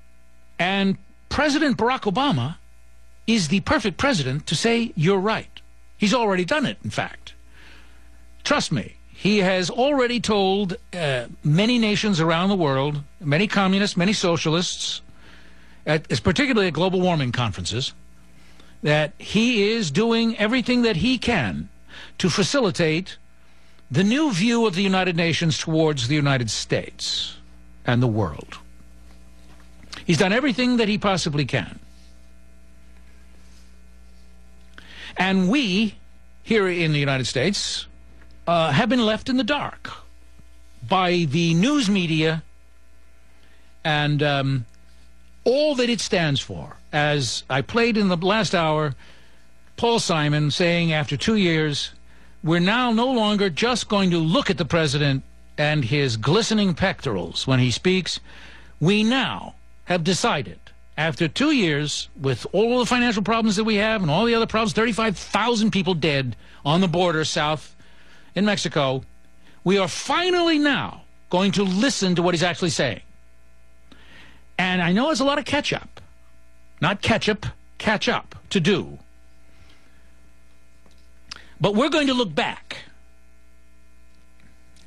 And President Barack Obama is the perfect president to say, you're right. He's already done it, in fact. Trust me. He has already told many nations around the world, many communists, many socialists, particularly at global warming conferences, that he is doing everything that he can to facilitate the new view of the United Nations towards the United States and the world. He's done everything that he possibly can. And we, here in the United States, have been left in the dark by the news media and all that it stands for. As I played in the last hour, Paul Simon saying after 2 years, we're now no longer just going to look at the president and his glistening pectorals when he speaks. We now have decided, after 2 years, with all the financial problems that we have and all the other problems, 35,000 people dead on the border south in Mexico, we are finally now going to listen to what he's actually saying. And I know it's a lot of catch-up. Not ketchup, catch up to do. But we're going to look back.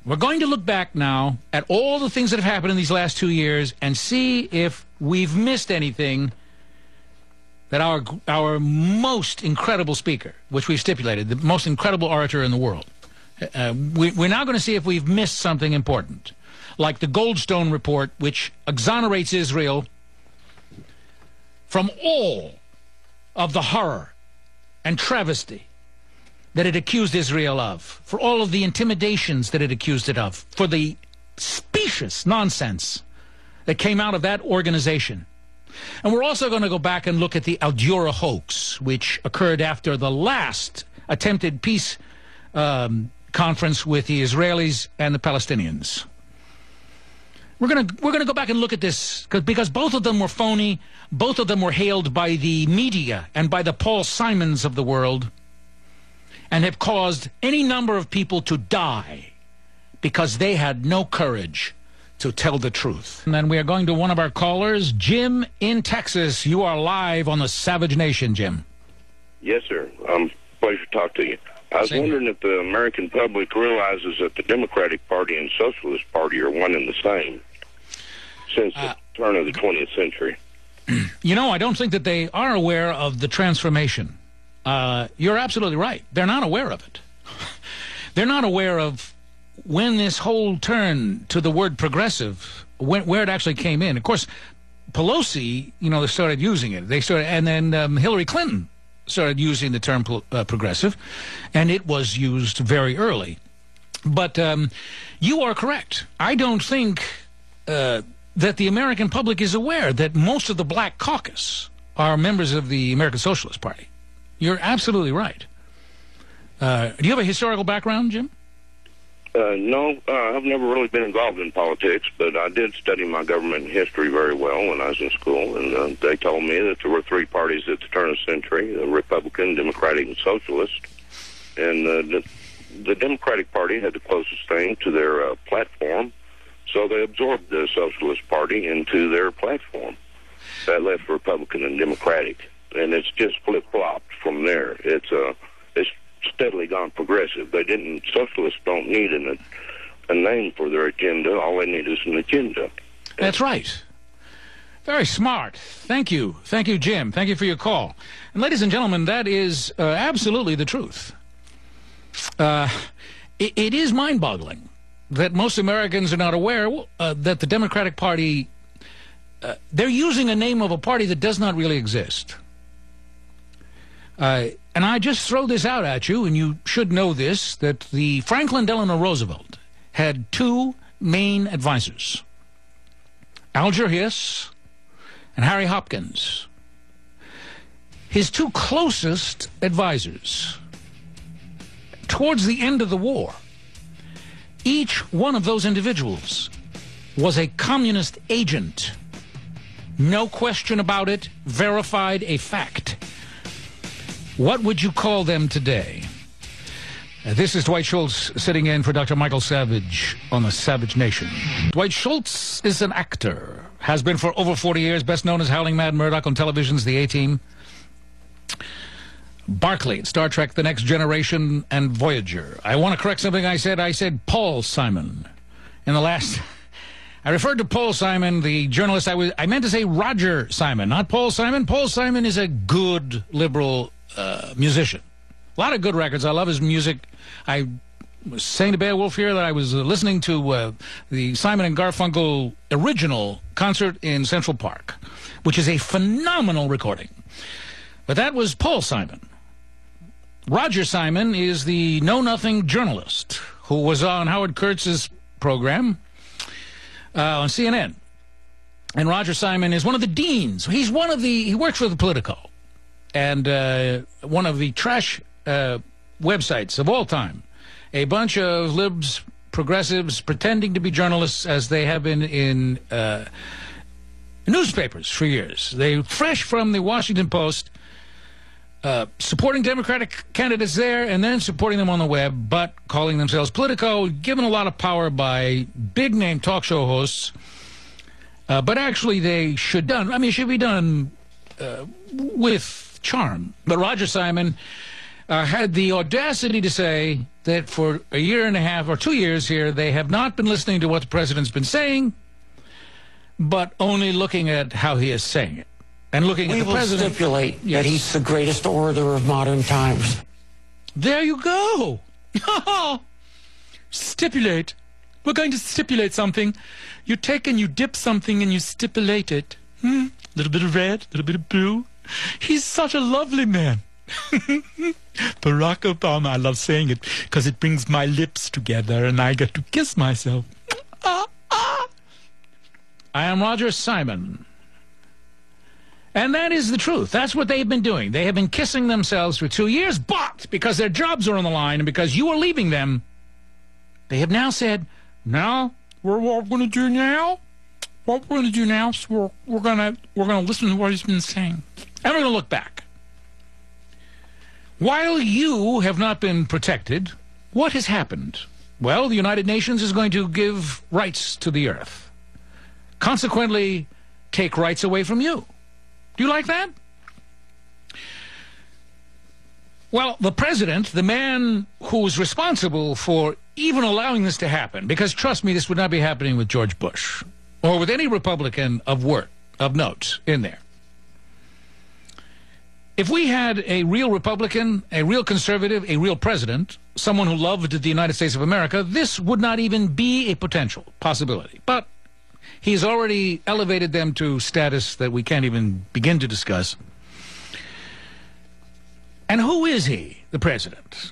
We're going to look back now at all the things that have happened in these last 2 years and see if we've missed anything that our most incredible speaker, which we've stipulated, the most incredible orator in the world, we're now going to see if we've missed something important, like the Goldstone report, which exonerates Israel from all of the horror and travesty that it accused Israel of, for all of the intimidations that it accused it of, for the specious nonsense that came out of that organization. And we're also going to go back and look at the Al-Dura hoax, which occurred after the last attempted peace conference with the Israelis and the Palestinians. We're gonna go back and look at this because both of them were phony. Both of them were hailed by the media and by the Paul Simons of the world, and have caused any number of people to die because they had no courage to tell the truth. And then we are going to one of our callers, Jim in Texas. You are live on the Savage Nation, Jim. Yes, sir. Pleasure to talk to you. I was wondering if the American public realizes that the Democratic Party and Socialist Party are one and the same since the turn of the 20th century. You know, I don't think that they are aware of the transformation. You're absolutely right. They're not aware of it. They're not aware of when this whole turn to the word progressive, where it actually came in. Of course, Pelosi, you know, they started using it. And then Hillary Clinton started using the term progressive, and it was used very early. But you are correct. I don't think that the American public is aware that most of the black caucus are members of the American Socialist Party. You're absolutely right. Do you have a historical background, Jim? No, I've never really been involved in politics, but I did study my government history very well when I was in school, and they told me that there were three parties at the turn of the century, the Republican, Democratic, and Socialist. And the Democratic Party had the closest thing to their platform, so they absorbed the Socialist Party into their platform. That left Republican and Democratic, and it's just flip-flopped from there. It's steadily gone progressive. Socialists don't need a name for their agenda. All they need is an agenda. That's right. Very smart. Thank you. Thank you, Jim. Thank you for your call. And ladies and gentlemen, that is absolutely the truth. It is mind-boggling that most Americans are not aware that the Democratic Party, they're using a name of a party that does not really exist. And I just throw this out at you, and you should know this, that the Franklin Delano Roosevelt had two main advisors, Alger Hiss and Harry Hopkins. His two closest advisors, towards the end of the war, each one of those individuals was a communist agent. No question about it, verified, a fact. What would you call them today? This is Dwight Schultz sitting in for Dr. Michael Savage on the Savage Nation. Dwight Schultz is an actor, has been for over 40 years, best known as Howling Mad Murdoch on television's The A-Team, Barclay, Star Trek The Next Generation, and Voyager. I want to correct something I said. I said Paul Simon in the last... I referred to Paul Simon, the journalist. I meant to say Roger Simon, not Paul Simon. Paul Simon is a good liberal musician. A lot of good records. I love his music. I was saying to Beowulf here that I was listening to the Simon and Garfunkel original concert in Central Park, which is a phenomenal recording. But that was Paul Simon. Roger Simon is the know-nothing journalist who was on Howard Kurtz's program on CNN. And Roger Simon is one of the deans. He works for the Politico. And one of the trash websites of all time. A bunch of libs, progressives, pretending to be journalists as they have been in newspapers for years. They fresh from the Washington Post, supporting Democratic candidates there and then supporting them on the web, but calling themselves Politico, given a lot of power by big-name talk show hosts. But actually they should be done with charm. But Roger Simon had the audacity to say that for a year and a half or 2 years here, they have not been listening to what the president's been saying, but only looking at how he is saying it. And looking at the president. We will stipulate that he's the greatest orator of modern times. There you go. Stipulate. We're going to stipulate something. You take and you dip something and you stipulate it. A little bit of red, a little bit of blue. He's such a lovely man. Barack Obama, I love saying it because it brings my lips together and I get to kiss myself. I am Roger Simon. And that is the truth. That's what they've been doing. They have been kissing themselves for 2 years, but because their jobs are on the line and because you are leaving them, they have now said, no, what we're going to do now what we're going to do now is we're going to listen to what he's been saying. And we're going to look back. While you have not been protected, what has happened? Well, the United Nations is going to give rights to the earth. Consequently, take rights away from you. Do you like that? Well, the president, the man who's responsible for even allowing this to happen, because trust me, this would not be happening with George Bush or with any Republican of note in there. If we had a real Republican, a real conservative, a real president, someone who loved the United States of America, this would not even be a potential possibility. But he's already elevated them to status that we can't even begin to discuss. And who is he, the president?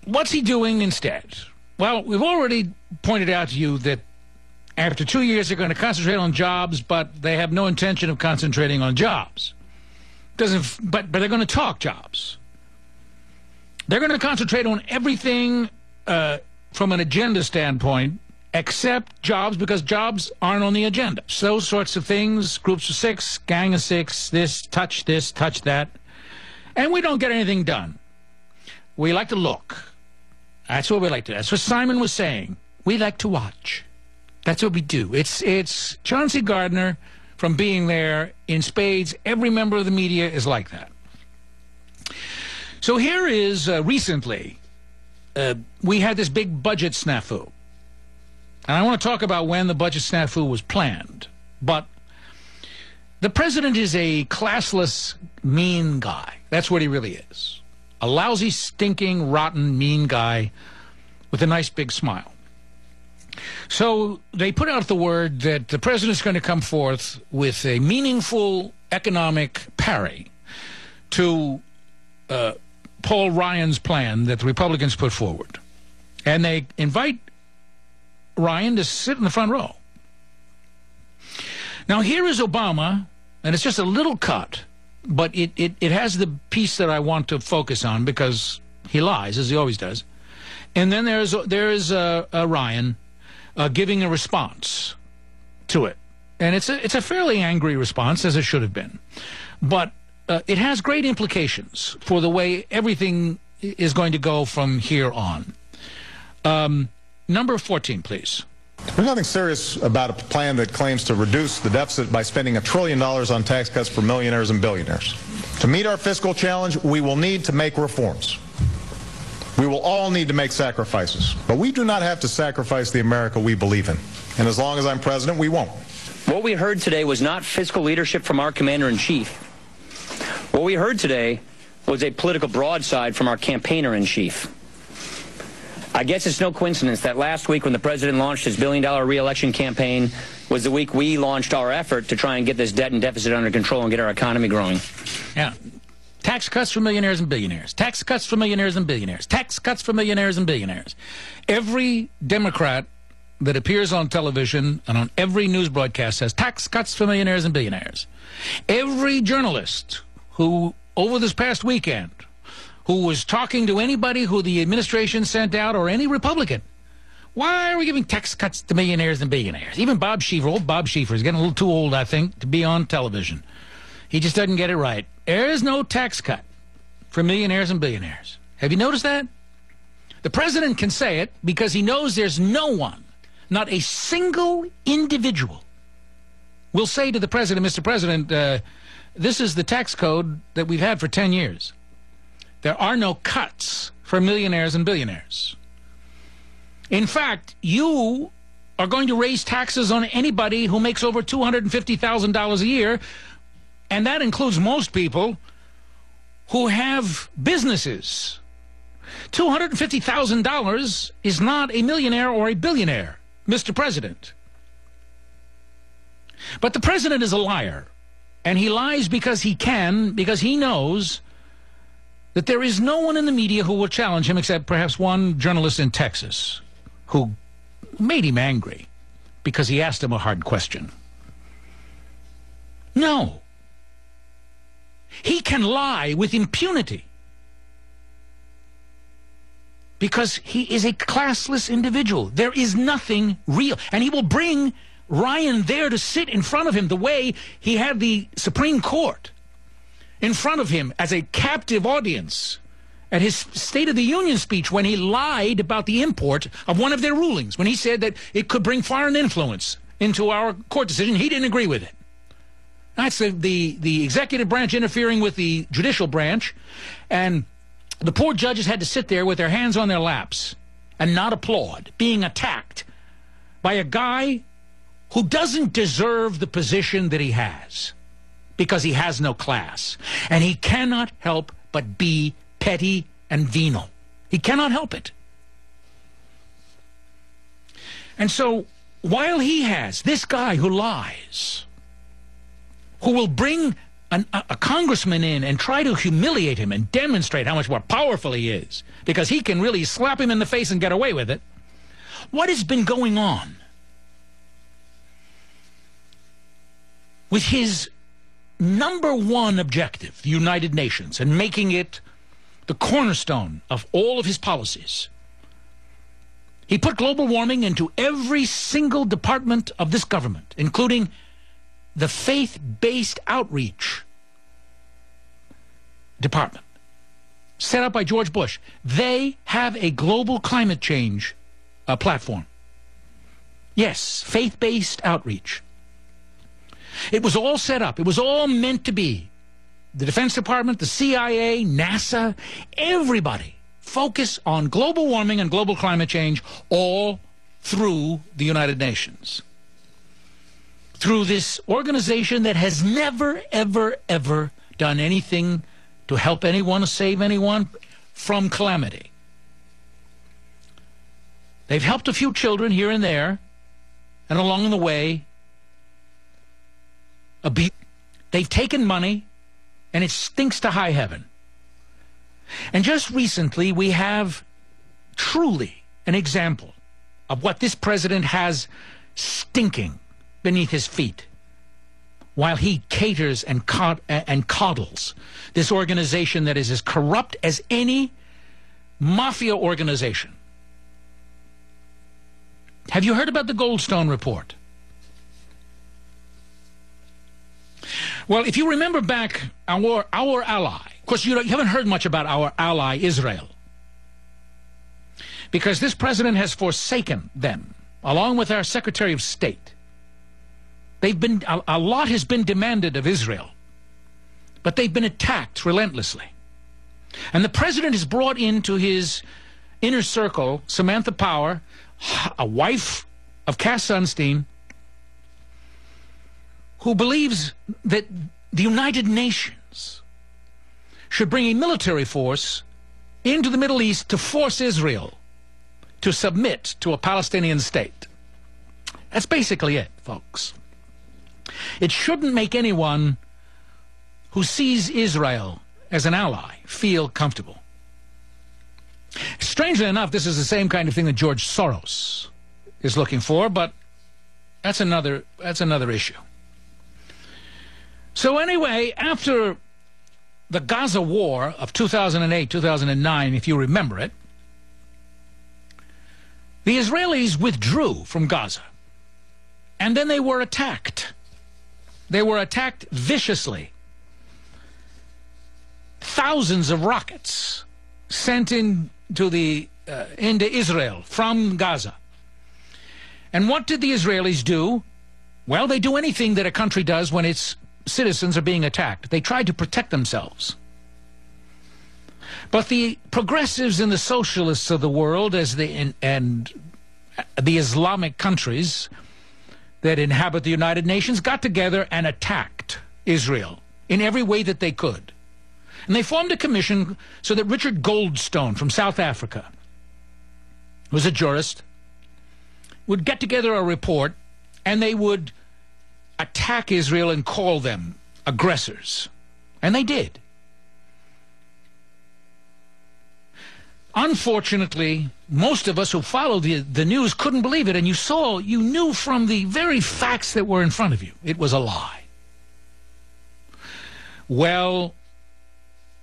What's he doing instead? Well, we've already pointed out to you that after 2 years they're going to concentrate on jobs, but they have no intention of concentrating on jobs. But they're going to talk jobs. They're going to concentrate on everything from an agenda standpoint except jobs, because jobs aren't on the agenda. Those sorts of things, groups of six, gang of six, this, touch that. And we don't get anything done. We like to look. That's what we like to do. That's what Simon was saying. We like to watch. That's what we do. It's Chauncey Gardner from being there in spades. Every member of the media is like that. So here is recently, we had this big budget snafu. And I want to talk about when the budget snafu was planned. But the president is a classless, mean guy. That's what he really is. A lousy, stinking, rotten, mean guy with a nice big smile. So they put out the word that the president's going to come forth with a meaningful economic parry to Paul Ryan's plan that the Republicans put forward. And they invite Ryan to sit in the front row. Now here is Obama, and it's just a little cut, but it has the piece that I want to focus on because he lies, as he always does. And then there's Ryan giving a response to it. And it's a fairly angry response, as it should have been. But it has great implications for the way everything is going to go from here on. Number 14, please. There's nothing serious about a plan that claims to reduce the deficit by spending $1 trillion on tax cuts for millionaires and billionaires. To meet our fiscal challenge, we will need to make reforms. We will all need to make sacrifices. But we do not have to sacrifice the America we believe in. And as long as I'm president, we won't. What we heard today was not fiscal leadership from our commander-in-chief. What we heard today was a political broadside from our campaigner-in-chief. I guess it's no coincidence that last week when the president launched his billion-dollar re-election campaign was the week we launched our effort to try and get this debt and deficit under control and get our economy growing. Yeah. Tax cuts for millionaires and billionaires. Tax cuts for millionaires and billionaires. Tax cuts for millionaires and billionaires. Every Democrat that appears on television and on every news broadcast says tax cuts for millionaires and billionaires. Every journalist who, over this past weekend, who was talking to anybody who the administration sent out or any Republican, why are we giving tax cuts to millionaires and billionaires? Even Bob Schieffer, old Bob Schieffer, is getting a little too old, I think, to be on television. He just doesn't get it right. There is no tax cut for millionaires and billionaires. Have you noticed that? The president can say it because he knows there's no one, not a single individual, will say to the president, Mr. President, this is the tax code that we've had for 10 years. There are no cuts for millionaires and billionaires. In fact, you are going to raise taxes on anybody who makes over $250,000 a year, and that includes most people who have businesses. $250,000 is not a millionaire or a billionaire, Mr. President. But the president is a liar, and he lies because he can, because he knows that there is no one in the media who will challenge him except perhaps one journalist in Texas who made him angry because he asked him a hard question. No. He can lie with impunity because he is a classless individual. There is nothing real. And he will bring Ryan there to sit in front of him the way he had the Supreme Court in front of him as a captive audience at his State of the Union speech when he lied about the import of one of their rulings, when he said that it could bring foreign influence into our court decision. He didn't agree with it. That's the executive branch interfering with the judicial branch, and the poor judges had to sit there with their hands on their laps and not applaud, being attacked by a guy who doesn't deserve the position that he has because he has no class. And he cannot help but be petty and venal. He cannot help it. And so while he has this guy who lies, who will bring a congressman in and try to humiliate him and demonstrate how much more powerful he is, because he can really slap him in the face and get away with it, what has been going on with his #1 objective, the United Nations, and making it the cornerstone of all of his policies? He put global warming into every single department of this government, including the faith-based outreach department set up by George Bush. They have a global climate change platform. Yes, faith-based outreach. It was all set up. It was all meant to be. The Defense Department, the CIA, NASA, everybody focus on global warming and global climate change, all through the United Nations. Through this organization that has never, ever, ever done anything to help anyone, to save anyone from calamity. They've helped a few children here and there, and along the way, they've taken money, and it stinks to high heaven. And just recently, we have truly an example of what this president has stinking beneath his feet, while he caters and coddles this organization that is as corrupt as any mafia organization. Have you heard about the Goldstone report? Well, if you remember back, our ally, of course you haven't heard much about our ally Israel, because this president has forsaken them, along with our Secretary of State. A lot has been demanded of Israel, but they've been attacked relentlessly. And the president has brought into his inner circle Samantha Power, a wife of Cass Sunstein, who believes that the United Nations should bring a military force into the Middle East to force Israel to submit to a Palestinian state. That's basically it, folks. It shouldn't make anyone who sees Israel as an ally feel comfortable. Strangely enough, this is the same kind of thing that George Soros is looking for, but that's another issue. So anyway, after the Gaza war of 2008, 2009, if you remember it, the Israelis withdrew from Gaza, and then they were attacked. They were attacked viciously. Thousands of rockets sent into Israel from Gaza. And what did the Israelis do? Well, they do anything that a country does when its citizens are being attacked. They tried to protect themselves. But the progressives and the socialists of the world, and the Islamic countries that inhabit the United Nations, got together and attacked Israel in every way that they could. And they formed a commission so that Richard Goldstone from South Africa, who was a jurist, would get together a report, and they would attack Israel and call them aggressors. And they did. Unfortunately, most of us who followed the news couldn't believe it, and you knew from the very facts that were in front of you, it was a lie. Well,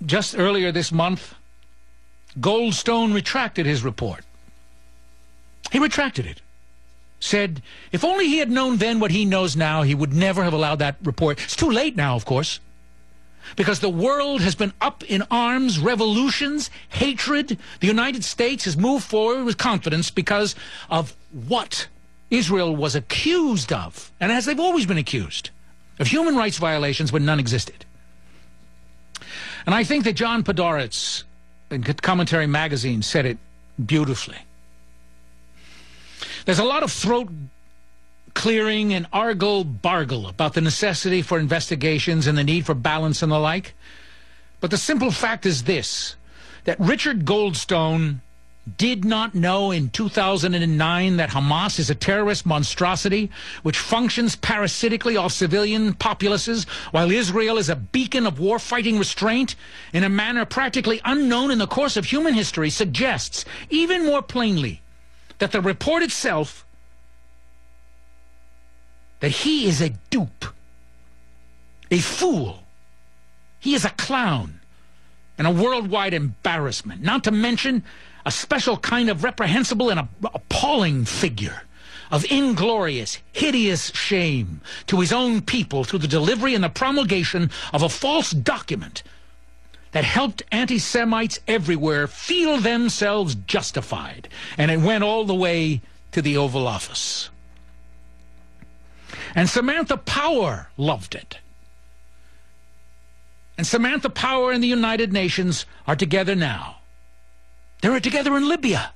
just earlier this month, Goldstone retracted his report. He retracted it. said if only he had known then what he knows now, he would never have allowed that report. It's too late now, of course, because the world has been up in arms, revolutions, hatred. The United States has moved forward with confidence because of what Israel was accused of, and as they've always been accused, of human rights violations when none existed. And I think that John Podhoretz in Commentary Magazine said it beautifully. There's a lot of throat clearing and argle-bargle about the necessity for investigations and the need for balance and the like. But the simple fact is this, that Richard Goldstone did not know in 2009 that Hamas is a terrorist monstrosity which functions parasitically off civilian populaces, while Israel is a beacon of war-fighting restraint in a manner practically unknown in the course of human history, suggests even more plainly that the report itself, that he is a dupe, a fool. He is a clown and a worldwide embarrassment, not to mention a special kind of reprehensible and appalling figure of inglorious, hideous shame to his own people through the delivery and the promulgation of a false document that helped anti-Semites everywhere feel themselves justified. And it went all the way to the Oval Office. And Samantha Power loved it. And Samantha Power and the United Nations are together now. They were together in Libya.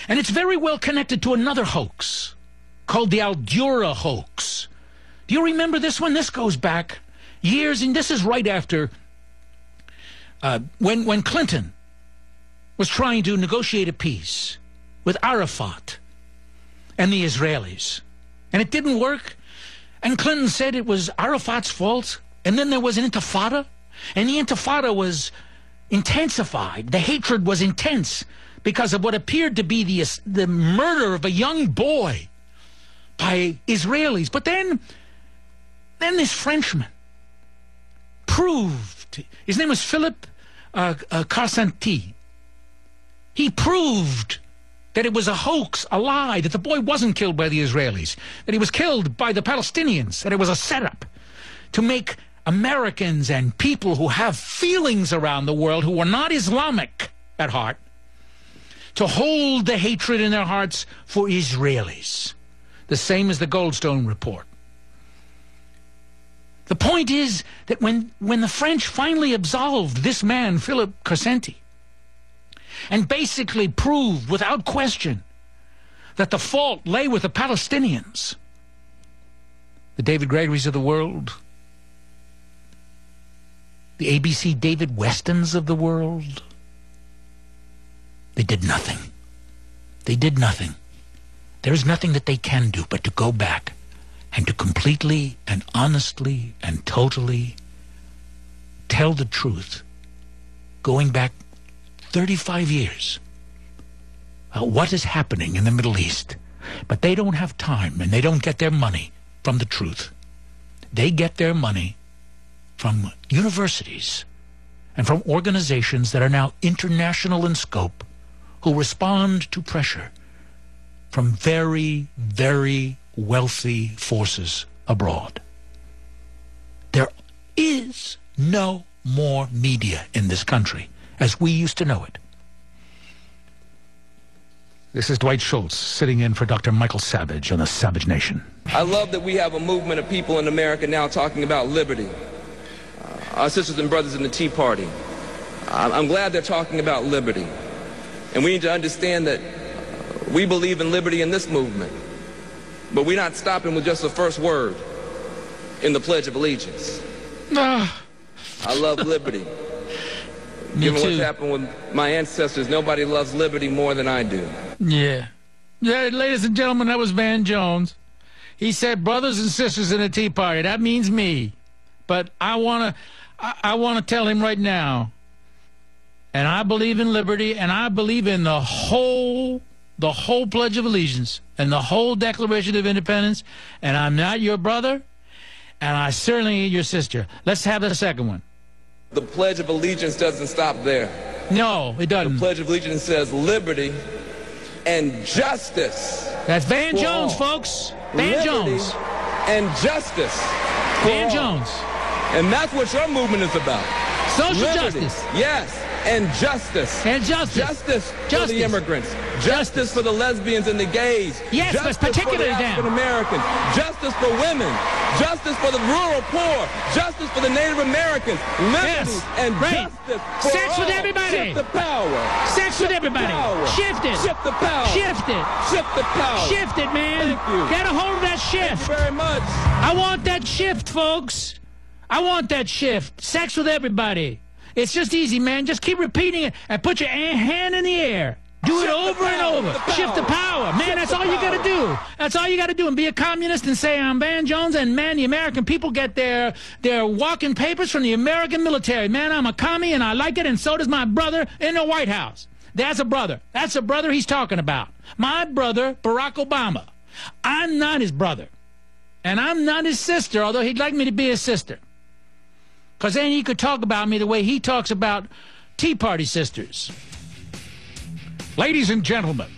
And it's very well connected to another hoax called the Al-Dura hoax. Do you remember this one? This goes back years, and this is right after when Clinton was trying to negotiate a peace with Arafat and the Israelis. And it didn't work. And Clinton said it was Arafat's fault. And then there was an intifada. And the intifada was intensified. The hatred was intense because of what appeared to be the murder of a young boy by Israelis. But then this Frenchman proved, his name was Philippe Carcenti. He proved that it was a hoax, a lie, that the boy wasn't killed by the Israelis, that he was killed by the Palestinians, that it was a setup to make Americans and people who have feelings around the world who are not Islamic at heart to hold the hatred in their hearts for Israelis. The same as the Goldstone report. The point is that when the French finally absolved this man, Philippe Carcenti, and basically proved without question that the fault lay with the Palestinians, the David Gregorys of the world, the ABC David Westons of the world, they did nothing. They did nothing. There is nothing that they can do but to go back and to completely and honestly and totally tell the truth, going back 35 years, what is happening in the Middle East. But they don't have time, and they don't get their money from the truth. They get their money from universities and from organizations that are now international in scope, who respond to pressure from very, very wealthy forces abroad. There is no more media in this country as we used to know it. This is Dwight Schultz sitting in for Dr. Michael Savage on the Savage Nation. I love that we have a movement of people in America now talking about liberty. Our sisters and brothers in the Tea Party. I'm glad they're talking about liberty. And we need to understand that we believe in liberty in this movement. But we're not stopping with just the first word in the Pledge of Allegiance. I love liberty. Given what's happened with my ancestors, nobody loves liberty more than I do. Yeah, ladies and gentlemen, that was Van Jones. He said, brothers and sisters in the Tea Party. That means me. But I want to tell him right now, and I believe in liberty, and I believe in the whole Pledge of Allegiance and the whole Declaration of Independence, and I'm not your brother, and I certainly ain't your sister. Let's have the second one. The Pledge of Allegiance doesn't stop there. No, it doesn't. The Pledge of Allegiance says liberty and justice. That's Van Jones, folks. Van Jones. And justice. Van Jones. And that's what your movement is about. Social justice. Yes. And justice. And justice. Justice for the immigrants. Justice for the lesbians and the gays. Yes, justice but particularly for the African Americans. Justice for women. Justice for the rural poor. Justice for the Native Americans. Liberty and justice for Sex all. with everybody. Shift the power. Sex with everybody. Shift it. Shift the power. Shift it. Shift the power. Shift it, man. Thank you. Get a hold of that shift. Thank you very much. I want that shift, folks. I want that shift. Sex with everybody. It's just easy, man. Just keep repeating it and put your hand in the air. Do it over and over. Shift the power. Man, that's all you got to do. That's all you got to do. And be a communist and say, I'm Van Jones, and, man, the American people get their walking papers from the American military. Man, I'm a commie, and I like it, and so does my brother in the White House. That's a brother. That's a brother he's talking about. My brother, Barack Obama. I'm not his brother. And I'm not his sister, although he'd like me to be his sister. Because then he could talk about me the way he talks about Tea Party sisters. Ladies and gentlemen,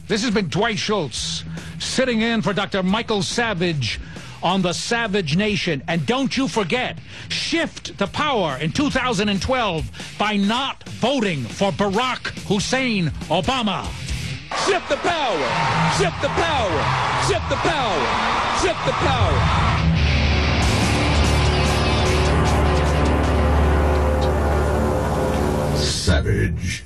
this has been Dwight Schultz sitting in for Dr. Michael Savage on the Savage Nation. And don't you forget, shift the power in 2012 by not voting for Barack Hussein Obama. Shift the power. Shift the power. Shift the power. Shift the power. Savage.